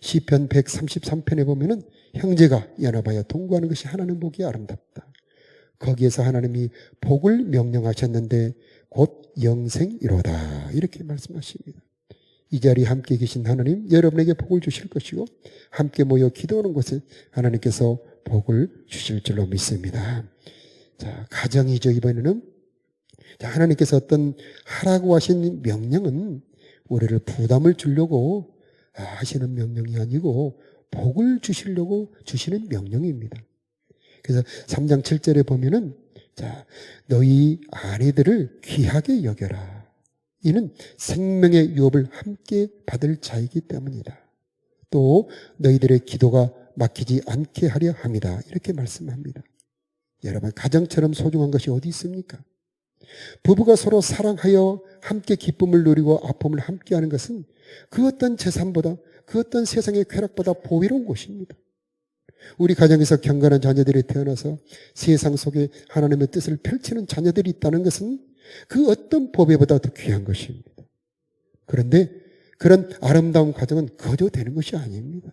시편 133편에 보면은 형제가 연합하여 동거하는 것이 하나님 보기에 아름답다. 거기에서 하나님이 복을 명령하셨는데 곧 영생이로다. 이렇게 말씀하십니다. 이 자리에 함께 계신 하나님, 여러분에게 복을 주실 것이고 함께 모여 기도하는 곳에 하나님께서 복을 주실 줄로 믿습니다. 자, 가정이죠. 이번에는 자, 하나님께서 어떤 하라고 하신 명령은 우리를 부담을 주려고 하시는 명령이 아니고 복을 주시려고 주시는 명령입니다. 그래서 3장 7절에 보면은 자, 너희 아내들을 귀하게 여겨라. 이는 생명의 유업을 함께 받을 자이기 때문이다. 또 너희들의 기도가 막히지 않게 하려 합니다. 이렇게 말씀합니다. 여러분, 가정처럼 소중한 것이 어디 있습니까? 부부가 서로 사랑하여 함께 기쁨을 누리고 아픔을 함께하는 것은 그 어떤 재산보다 그 어떤 세상의 쾌락보다 보배로운 것입니다. 우리 가정에서 경건한 자녀들이 태어나서 세상 속에 하나님의 뜻을 펼치는 자녀들이 있다는 것은 그 어떤 보배보다 더 귀한 것입니다. 그런데 그런 아름다운 가정은 거저 되는 것이 아닙니다.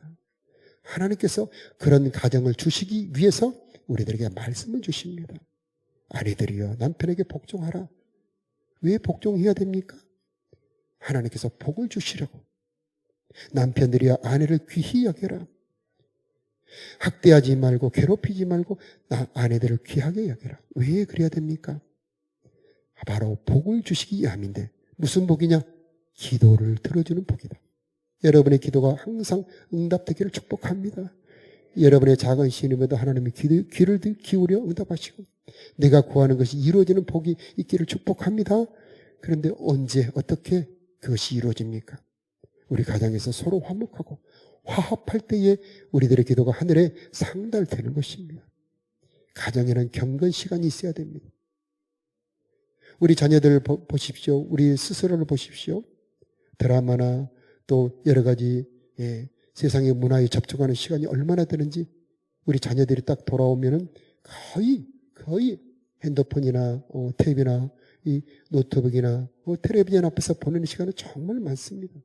하나님께서 그런 가정을 주시기 위해서 우리들에게 말씀을 주십니다. 아내들이여 남편에게 복종하라. 왜 복종해야 됩니까? 하나님께서 복을 주시려고. 남편들이여 아내를 귀히 여겨라. 학대하지 말고 괴롭히지 말고 아내들을 귀하게 여겨라. 왜 그래야 됩니까? 바로 복을 주시기 위함인데 무슨 복이냐? 기도를 들어주는 복이다. 여러분의 기도가 항상 응답되기를 축복합니다. 여러분의 작은 신임에도 하나님이 귀를 기울여 응답하시고 내가 구하는 것이 이루어지는 복이 있기를 축복합니다. 그런데 언제 어떻게 그것이 이루어집니까? 우리 가정에서 서로 화목하고 화합할 때에 우리들의 기도가 하늘에 상달되는 것입니다. 가정에는 경건 시간이 있어야 됩니다. 우리 자녀들 보십시오. 우리 스스로를 보십시오. 드라마나 또 여러 가지 세상의 문화에 접촉하는 시간이 얼마나 되는지 우리 자녀들이 딱 돌아오면은 거의 핸드폰이나 탭이나 이 노트북이나 텔레비전 앞에서 보내는 시간은 정말 많습니다.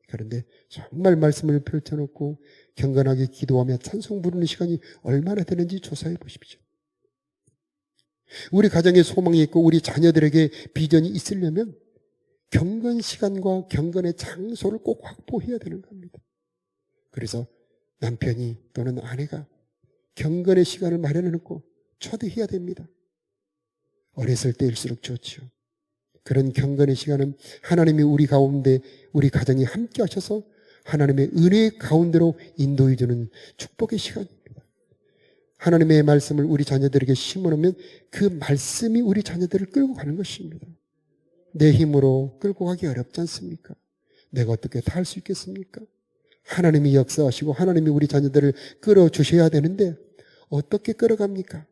그런데 정말 말씀을 펼쳐놓고 경건하게 기도하며 찬송 부르는 시간이 얼마나 되는지 조사해 보십시오. 우리 가정에 소망이 있고 우리 자녀들에게 비전이 있으려면 경건 시간과 경건의 장소를 꼭 확보해야 되는 겁니다. 그래서 남편이 또는 아내가 경건의 시간을 마련해놓고 초대해야 됩니다. 어렸을 때일수록 좋죠. 그런 경건의 시간은 하나님이 우리 가운데 우리 가정에 함께 하셔서 하나님의 은혜 가운데로 인도해 주는 축복의 시간입니다. 하나님의 말씀을 우리 자녀들에게 심어놓으면 그 말씀이 우리 자녀들을 끌고 가는 것입니다. 내 힘으로 끌고 가기 어렵지 않습니까? 내가 어떻게 다 할 수 있겠습니까? 하나님이 역사하시고 하나님이 우리 자녀들을 끌어주셔야 되는데 어떻게 끌어갑니까?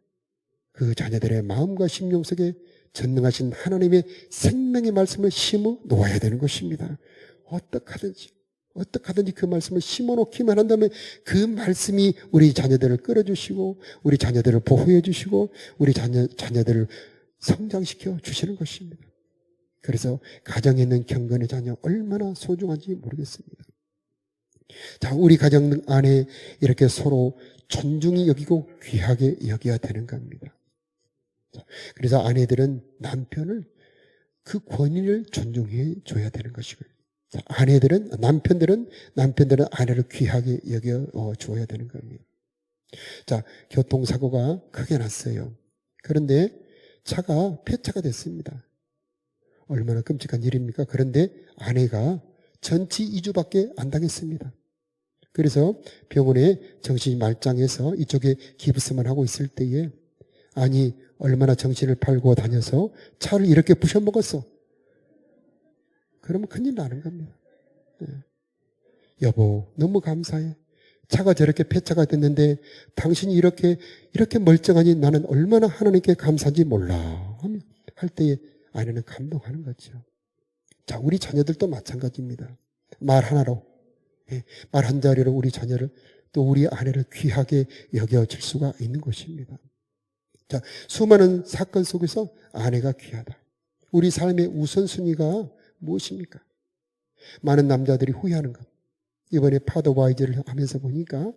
그 자녀들의 마음과 심령 속에 전능하신 하나님의 생명의 말씀을 심어 놓아야 되는 것입니다. 어떻게 하든지 그 말씀을 심어 놓기만 한다면 그 말씀이 우리 자녀들을 끌어주시고 우리 자녀들을 보호해 주시고 우리 자녀들을 성장시켜 주시는 것입니다. 그래서 가정에 있는 경건의 자녀 얼마나 소중한지 모르겠습니다. 자, 우리 가정 안에 이렇게 서로 존중히 여기고 귀하게 여겨야 되는 겁니다. 그래서 아내들은 남편을 그 권위를 존중해 줘야 되는 것이고요. 남편들은 아내를 귀하게 여겨 줘야 되는 겁니다. 자, 교통사고가 크게 났어요. 그런데 차가 폐차가 됐습니다. 얼마나 끔찍한 일입니까? 그런데 아내가 전치 2주밖에 안 당했습니다. 그래서 병원에 정신이 말짱해서 이쪽에 기부스만 하고 있을 때에 아니 얼마나 정신을 팔고 다녀서 차를 이렇게 부셔먹었어. 그러면 큰일 나는 겁니다. 여보 너무 감사해. 차가 저렇게 폐차가 됐는데 당신이 이렇게 멀쩡하니 나는 얼마나 하나님께 감사한지 몰라 할 때에 아내는 감동하는 거죠. 자, 우리 자녀들도 마찬가지입니다. 말 하나로 말 한 자리로 우리 자녀를 또 우리 아내를 귀하게 여겨질 수가 있는 것입니다. 자, 수많은 사건 속에서 아내가 귀하다. 우리 삶의 우선순위가 무엇입니까? 많은 남자들이 후회하는 것. 이번에 파더와이즈를 하면서 보니까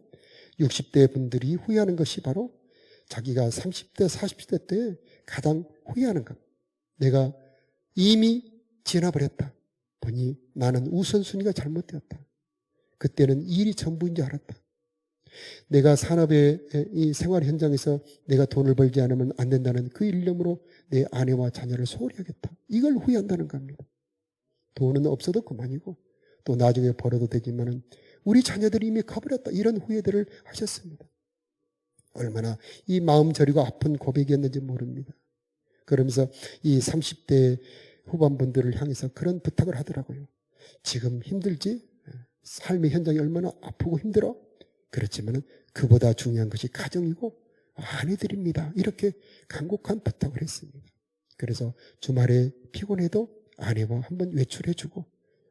60대 분들이 후회하는 것이 바로 자기가 30대, 40대 때 가장 후회하는 것. 내가 이미 지나버렸다. 보니 나는 우선순위가 잘못되었다. 그때는 일이 전부인 줄 알았다. 내가 산업의 이 생활 현장에서 내가 돈을 벌지 않으면 안 된다는 그 일념으로 내 아내와 자녀를 소홀히 하겠다. 이걸 후회한다는 겁니다. 돈은 없어도 그만이고 또 나중에 벌어도 되지만은 우리 자녀들이 이미 가버렸다. 이런 후회들을 하셨습니다. 얼마나 이 마음 저리고 아픈 고백이었는지 모릅니다. 그러면서 이 30대 후반분들을 향해서 그런 부탁을 하더라고요. 지금 힘들지? 삶의 현장이 얼마나 아프고 힘들어? 그렇지만 그보다 중요한 것이 가정이고 아내들입니다. 이렇게 간곡한 부탁을 했습니다. 그래서 주말에 피곤해도 아내와 한번 외출해주고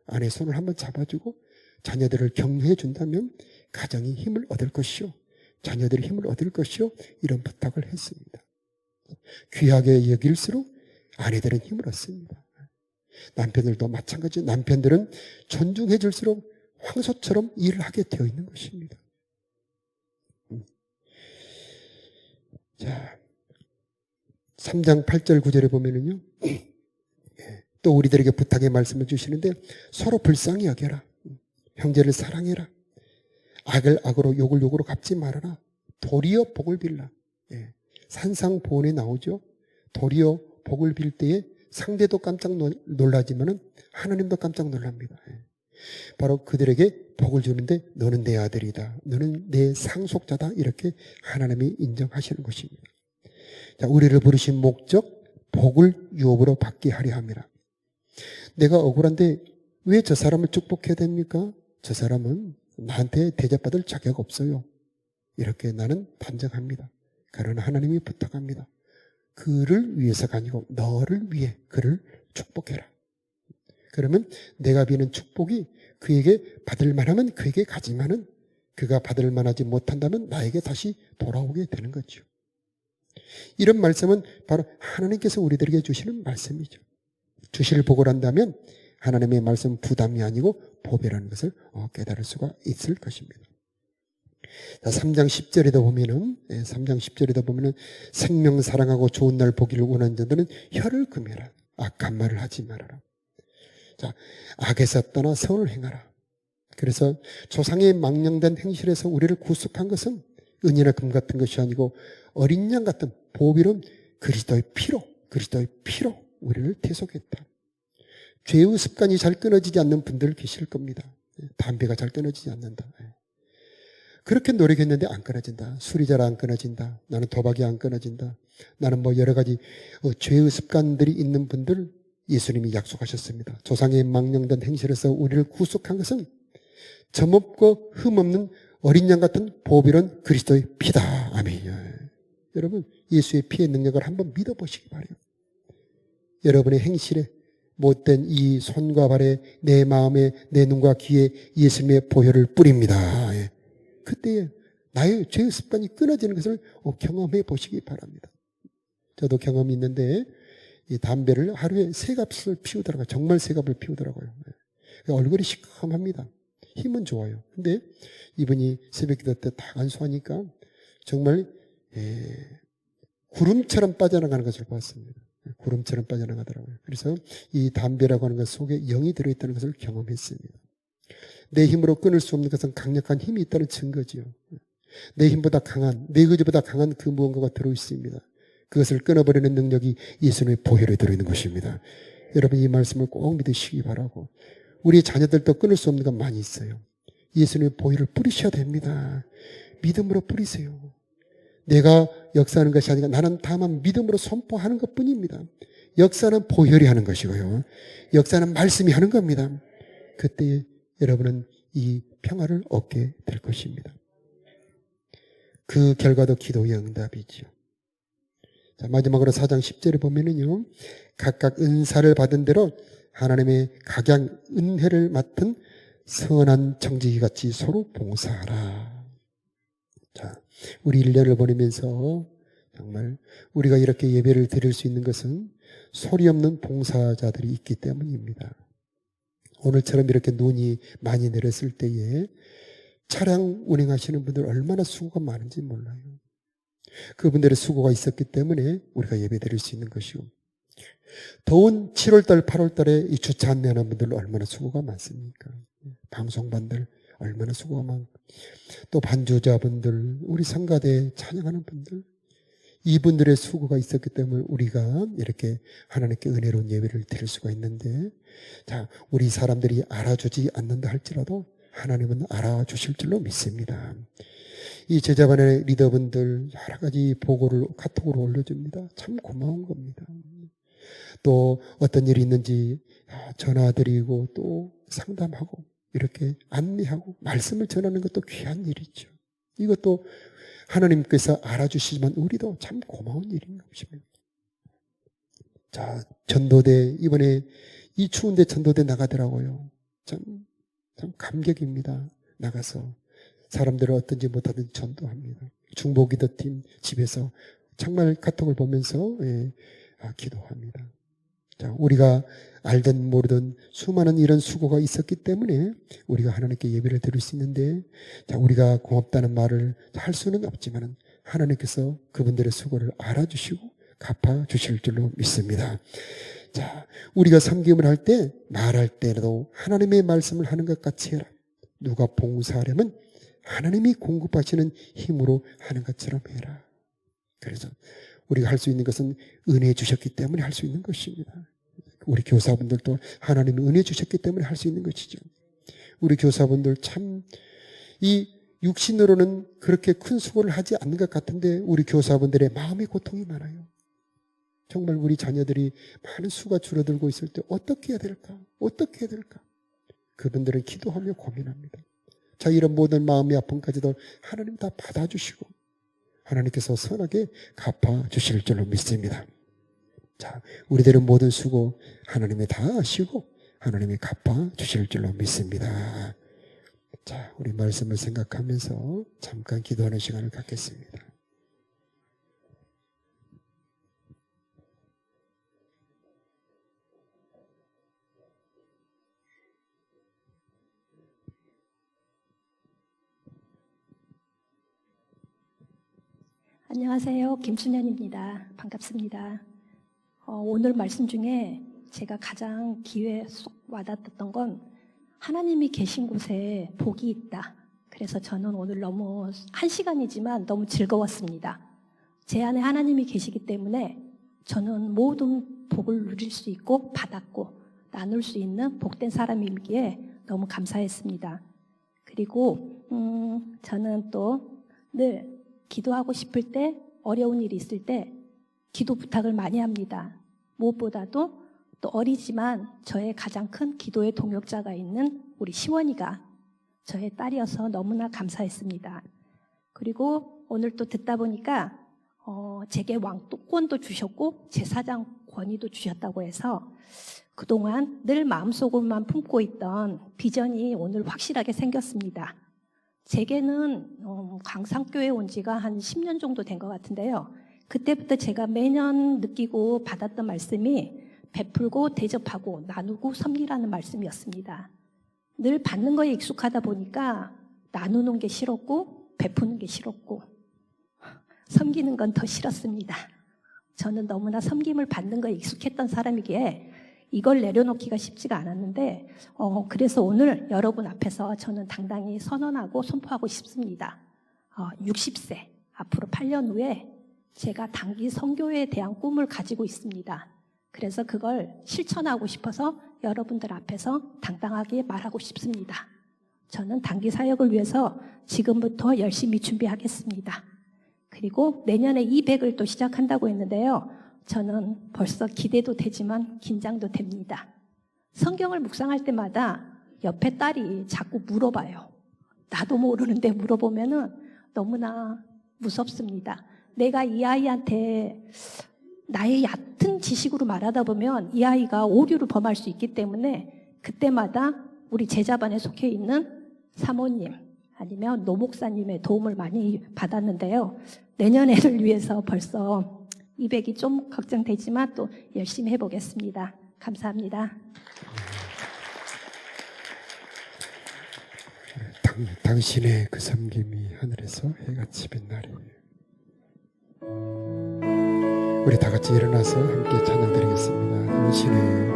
아내 손을 한번 잡아주고 자녀들을 격려해 준다면 가정이 힘을 얻을 것이요. 자녀들이 힘을 얻을 것이요. 이런 부탁을 했습니다. 귀하게 여길수록 아내들은 힘을 얻습니다. 남편들도 마찬가지. 남편들은 존중해 줄수록 황소처럼 일을 하게 되어 있는 것입니다. 자, 3장 8절 9절에 보면은요, 또 우리들에게 부탁의 말씀을 주시는데 서로 불쌍히 여겨라. 형제를 사랑해라. 악을 악으로 욕을 욕으로 갚지 말아라. 도리어 복을 빌라. 산상보온에 나오죠. 도리어 복을 빌 때에 상대도 깜짝 놀라지만은 하나님도 깜짝 놀랍니다. 바로 그들에게 복을 주는데 너는 내 아들이다. 너는 내 상속자다. 이렇게 하나님이 인정하시는 것입니다. 자, 우리를 부르신 목적, 복을 유업으로 받게 하려 함이라. 내가 억울한데 왜 저 사람을 축복해야 됩니까? 저 사람은 나한테 대접받을 자격 없어요. 이렇게 나는 단정합니다. 그러나 하나님이 부탁합니다. 그를 위해서가 아니고 너를 위해 그를 축복해라. 그러면 내가 비는 축복이 그에게 받을 만하면 그에게 가지만은 그가 받을 만하지 못한다면 나에게 다시 돌아오게 되는 거죠. 이런 말씀은 바로 하나님께서 우리들에게 주시는 말씀이죠. 주실 복을 한다면 하나님의 말씀 부담이 아니고 보배라는 것을 깨달을 수가 있을 것입니다. 자, 3장 10절에도 보면은, 3장 10절에도 보면은 생명 사랑하고 좋은 날 보기를 원하는 자들은 혀를 금해라. 악한 말을 하지 말아라. 자, 악에서 떠나 선을 행하라. 그래서 조상의 망령된 행실에서 우리를 구속한 것은 은이나 금 같은 것이 아니고 어린 양 같은 보배로운 그리스도의 피로 우리를 대속했다. 죄의 습관이 잘 끊어지지 않는 분들 계실 겁니다. 담배가 잘 끊어지지 않는다. 그렇게 노력했는데 안 끊어진다. 술이 잘 안 끊어진다. 나는 도박이 안 끊어진다. 나는 뭐 여러 가지 죄의 습관들이 있는 분들 예수님이 약속하셨습니다. 조상의 망령된 행실에서 우리를 구속한 것은 점없고 흠없는 어린 양 같은 보배로운 그리스도의 피다. 아멘. 여러분, 예수의 피의 능력을 한번 믿어보시기 바라요. 여러분의 행실에 못된 이 손과 발에 내 마음에 내 눈과 귀에 예수님의 보혈을 뿌립니다. 그때 나의 죄의 습관이 끊어지는 것을 경험해 보시기 바랍니다. 저도 경험이 있는데 이 담배를 하루에 3갑을 피우더라고요. 정말 3갑을 피우더라고요. 얼굴이 시커멉니다. 힘은 좋아요. 근데 이분이 새벽기도 때 다 안수하니까 정말 구름처럼 빠져나가는 것을 봤습니다. 구름처럼 빠져나가더라고요. 그래서 이 담배라고 하는 것 속에 영이 들어있다는 것을 경험했습니다. 내 힘으로 끊을 수 없는 것은 강력한 힘이 있다는 증거지요. 내 힘보다 강한, 내 의지보다 강한 그 무언가가 들어있습니다. 그것을 끊어버리는 능력이 예수님의 보혈에 들어있는 것입니다. 여러분 이 말씀을 꼭 믿으시기 바라고, 우리 자녀들도 끊을 수 없는 건 많이 있어요. 예수님의 보혈을 뿌리셔야 됩니다. 믿음으로 뿌리세요. 내가 역사하는 것이 아니라 나는 다만 믿음으로 선포하는 것뿐입니다. 역사는 보혈이 하는 것이고요. 역사는 말씀이 하는 겁니다. 그때 여러분은 이 평화를 얻게 될 것입니다. 그 결과도 기도의 응답이죠. 자, 마지막으로 4장 10절에 보면은요, 각각 은사를 받은 대로 하나님의 각양 은혜를 맡은 선한 청지기 같이 서로 봉사하라. 자, 우리 1년을 보내면서 정말 우리가 이렇게 예배를 드릴 수 있는 것은 소리 없는 봉사자들이 있기 때문입니다. 오늘처럼 이렇게 눈이 많이 내렸을 때에 차량 운행하시는 분들 얼마나 수고가 많은지 몰라요. 그분들의 수고가 있었기 때문에 우리가 예배 드릴 수 있는 것이고, 더운 7월달, 8월달에 이 주차 안내하는 분들 얼마나 수고가 많습니까? 방송반들 얼마나 수고가 많고, 또 반주자분들, 우리 성가대 찬양하는 분들, 이분들의 수고가 있었기 때문에 우리가 이렇게 하나님께 은혜로운 예배를 드릴 수가 있는데, 자, 우리 사람들이 알아주지 않는다 할지라도 하나님은 알아주실 줄로 믿습니다. 이 제자반의 리더분들 여러 가지 보고를 카톡으로 올려줍니다. 참 고마운 겁니다. 또 어떤 일이 있는지 전화드리고 또 상담하고 이렇게 안내하고 말씀을 전하는 것도 귀한 일이죠. 이것도 하나님께서 알아주시지만 우리도 참 고마운 일인 것입니다. 자, 전도대, 이번에 이 추운데 전도대 나가더라고요. 참 감격입니다. 나가서 사람들은 어떤지 못하든지 전도합니다. 중보기도팀 집에서 정말 카톡을 보면서 기도합니다. 자, 우리가 알든 모르든 수많은 이런 수고가 있었기 때문에 우리가 하나님께 예배를 드릴 수 있는데, 자, 우리가 고맙다는 말을 할 수는 없지만 하나님께서 그분들의 수고를 알아주시고 갚아주실 줄로 믿습니다. 자, 우리가 섬김을 할 때 말할 때라도 하나님의 말씀을 하는 것 같이 해라. 누가 봉사하려면 하나님이 공급하시는 힘으로 하는 것처럼 해라. 그래서 우리가 할 수 있는 것은 은혜 주셨기 때문에 할 수 있는 것입니다. 우리 교사분들도 하나님이 은혜 주셨기 때문에 할 수 있는 것이죠. 우리 교사분들 참 이 육신으로는 그렇게 큰 수고를 하지 않는 것 같은데 우리 교사분들의 마음의 고통이 많아요. 정말 우리 자녀들이 많은 수가 줄어들고 있을 때 어떻게 해야 될까? 어떻게 해야 될까? 그분들은 기도하며 고민합니다. 자, 이런 모든 마음의 아픔까지도 하나님 다 받아주시고 하나님께서 선하게 갚아주실 줄로 믿습니다. 자, 우리들은 모든 수고 하나님이 다 아시고 하나님이 갚아주실 줄로 믿습니다. 자, 우리 말씀을 생각하면서 잠깐 기도하는 시간을 갖겠습니다. 안녕하세요. 김춘현입니다. 반갑습니다. 오늘 말씀 중에 제가 가장 귀에 쏙 와닿았던 건 하나님이 계신 곳에 복이 있다. 그래서 저는 오늘 너무 1시간이지만 너무 즐거웠습니다. 제 안에 하나님이 계시기 때문에 저는 모든 복을 누릴 수 있고 받았고 나눌 수 있는 복된 사람이기에 너무 감사했습니다. 그리고 저는 또 늘 기도하고 싶을 때, 어려운 일이 있을 때 기도 부탁을 많이 합니다. 무엇보다도 또 어리지만 저의 가장 큰 기도의 동역자가 있는 우리 시원이가 저의 딸이어서 너무나 감사했습니다. 그리고 오늘 또 듣다 보니까 제게 왕권도 주셨고 제사장 권위도 주셨다고 해서 그동안 늘 마음속으로만 품고 있던 비전이 오늘 확실하게 생겼습니다. 제게는 광산교회 온 지가 한 10년 정도 된 것 같은데요. 그때부터 제가 매년 느끼고 받았던 말씀이 베풀고 대접하고 나누고 섬기라는 말씀이었습니다. 늘 받는 거에 익숙하다 보니까 나누는 게 싫었고 베푸는 게 싫었고 섬기는 건 더 싫었습니다. 저는 너무나 섬김을 받는 거에 익숙했던 사람이기에 이걸 내려놓기가 쉽지가 않았는데 그래서 오늘 여러분 앞에서 저는 당당히 선언하고 선포하고 싶습니다. 60세 앞으로 8년 후에 제가 단기 선교회에 대한 꿈을 가지고 있습니다. 그래서 그걸 실천하고 싶어서 여러분들 앞에서 당당하게 말하고 싶습니다. 저는 단기 사역을 위해서 지금부터 열심히 준비하겠습니다. 그리고 내년에 200을 또 시작한다고 했는데요. 저는 벌써 기대도 되지만 긴장도 됩니다. 성경을 묵상할 때마다 옆에 딸이 자꾸 물어봐요. 나도 모르는데 물어보면은 너무나 무섭습니다. 내가 이 아이한테 나의 얕은 지식으로 말하다 보면 이 아이가 오류를 범할 수 있기 때문에 그때마다 우리 제자반에 속해 있는 사모님 아니면 노목사님의 도움을 많이 받았는데요. 내년에를 위해서 벌써 200이 좀 걱정되지만 또 열심히 해보겠습니다. 감사합니다. 당신의 그 섬김이 하늘에서 해같이 빛나리. 우리 다 같이 일어나서 함께 찬양 드리겠습니다. 당신의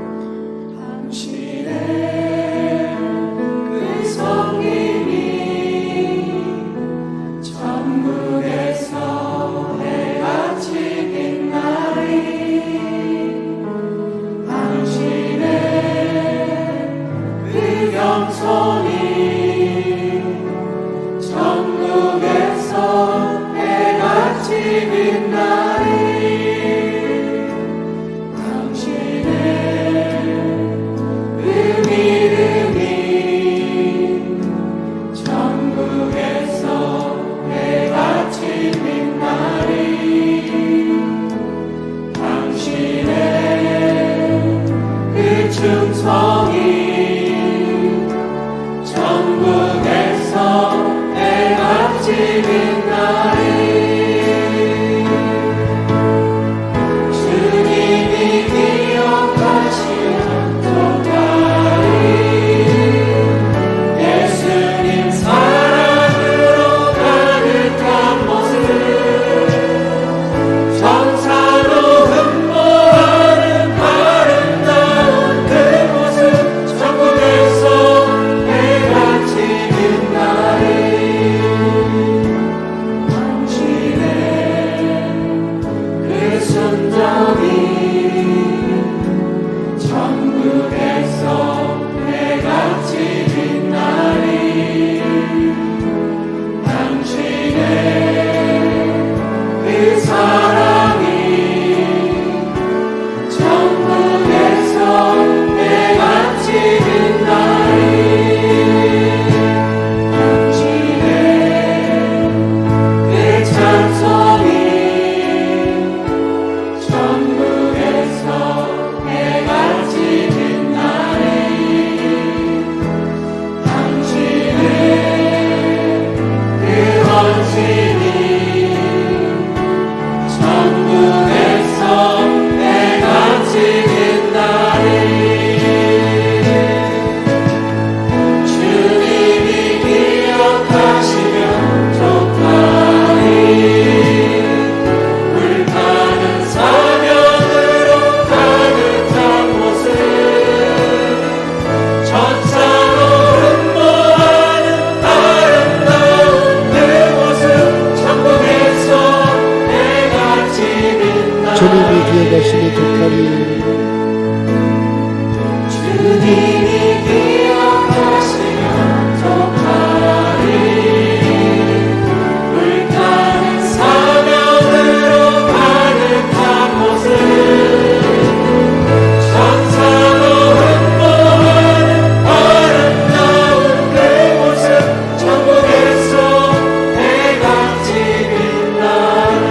그 성김이 천국에서 해같이 빛나리. 당신의 그 영손이 천국에서 해같이 빛나리. 충성이 천국에서 해같이 빛나리. 주님이 기억하시면 좋다리. 예수님 사랑으로 가득한 모습 천사로 흠모하는 아름다운 그 모습 천국에서 해같이 빛나리. 당신의 그 순종이 천국에서 해같이 빛나리. 당신의 그 사랑이 천국에서 해같이 빛나리. 당신의 그 찬송이 천국에서 해같이 빛나리. 당신의 그 헌신이 천국에서 해같이 빛나리. 주님이 기억하시면 좋다리. 불타는 사명으로 가득한 모습 천사로 흠모하는 아름다운 그 모습 천국에서 해같이 빛나리. 주님이 기억하시니 좋다리. 주님이 기억하시면 좋다리. 불타는 사명으로 가득한 모습 천사로 흠모하는 아름다운 그 모습 천국에서 해같이 빛나리.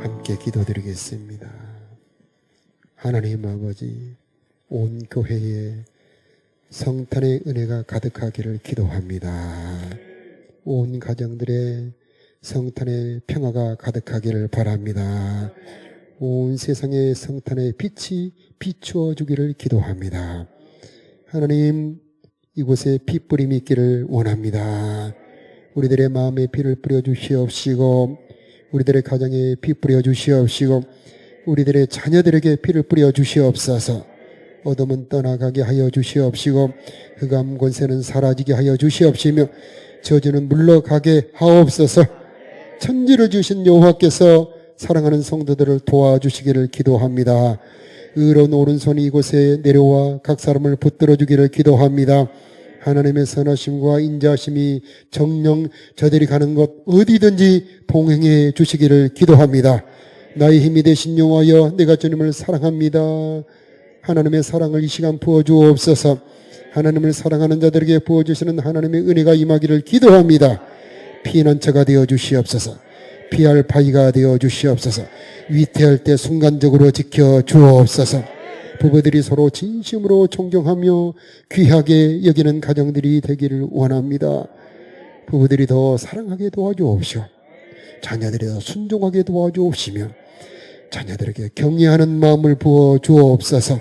함께 기도드리겠습니다. 하나님 아버지, 온 교회에 성탄의 은혜가 가득하기를 기도합니다. 온 가정들의 성탄의 평화가 가득하기를 바랍니다. 온 세상에 성탄의 빛이 비추어 주기를 기도합니다. 하나님, 이곳에 빛뿌림이 있기를 원합니다. 우리들의 마음에 피를 뿌려 주시옵시고, 우리들의 가정에 피 뿌려 주시옵시고, 우리들의 자녀들에게 피를 뿌려 주시옵소서. 어둠은 떠나가게 하여 주시옵시고, 흑암 권세는 사라지게 하여 주시옵시며, 저주는 물러가게 하옵소서. 천지를 주신 여호와께서 사랑하는 성도들을 도와주시기를 기도합니다. 의로운 오른손이 이곳에 내려와 각 사람을 붙들어 주기를 기도합니다. 하나님의 선하심과 인자하심이 정령 저들이 가는 곳 어디든지 동행해 주시기를 기도합니다. 나의 힘이 되신 여호와여, 내가 주님을 사랑합니다. 하나님의 사랑을 이 시간 부어주옵소서. 하나님을 사랑하는 자들에게 부어주시는 하나님의 은혜가 임하기를 기도합니다. 피난처가 되어 주시옵소서. 피할 바위가 되어 주시옵소서. 위태할 때 순간적으로 지켜 주옵소서. 부부들이 서로 진심으로 존경하며 귀하게 여기는 가정들이 되기를 원합니다. 부부들이 더 사랑하게 도와주옵시오. 자녀들이 더 순종하게 도와주옵시며, 자녀들에게 경외하는 마음을 부어 주옵소서.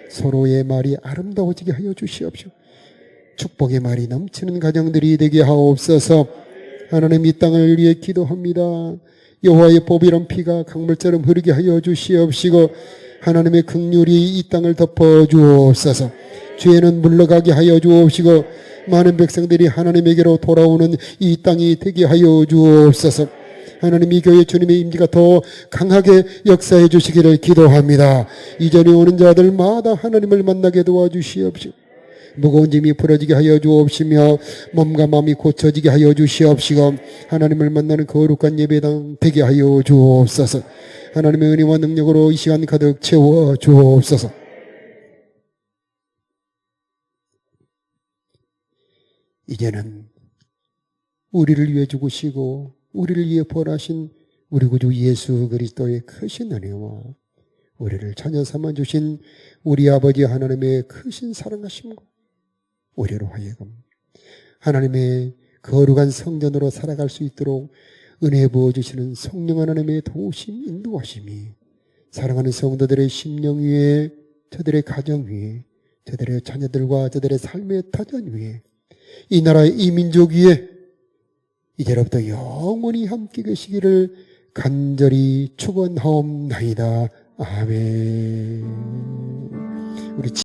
서로의 말이 아름다워지게 하여 주시옵시오. 축복의 말이 넘치는 가정들이 되게 하옵소서. 하나님, 이 땅을 위해 기도합니다. 여호와의 보배로운 피가 강물처럼 흐르게 하여 주시옵시고 하나님의 긍휼이 이 땅을 덮어 주옵소서. 죄는 물러가게 하여 주옵시고 많은 백성들이 하나님에게로 돌아오는 이 땅이 되게 하여 주옵소서. 하나님, 이 교회 주님의 임재가 더 강하게 역사해 주시기를 기도합니다. 이전에 오는 자들마다 하나님을 만나게 도와주시옵시고 무거운 짐이 풀어지게 하여 주옵시며 몸과 마음이 고쳐지게 하여 주시옵시고 하나님을 만나는 거룩한 예배당 되게 하여 주옵소서. 하나님의 은혜와 능력으로 이 시간 가득 채워 주옵소서. 이제는 우리를 위해 죽으시고 우리를 위해 벌하신 우리 구주 예수 그리스도의 크신 은혜와 우리를 자녀 삼아 주신 우리 아버지 하나님의 크신 사랑하심과 우리로 하여금 하나님의 거룩한 성전으로 살아갈 수 있도록 은혜 부어주시는 성령 하나님의 도우심 인도하심이 사랑하는 성도들의 심령 위에, 저들의 가정 위에, 저들의 자녀들과 저들의 삶의 터전 위에, 이 나라의 이 민족 위에 이제로부터 영원히 함께 계시기를 간절히 축원하옵나이다. 아멘. 우리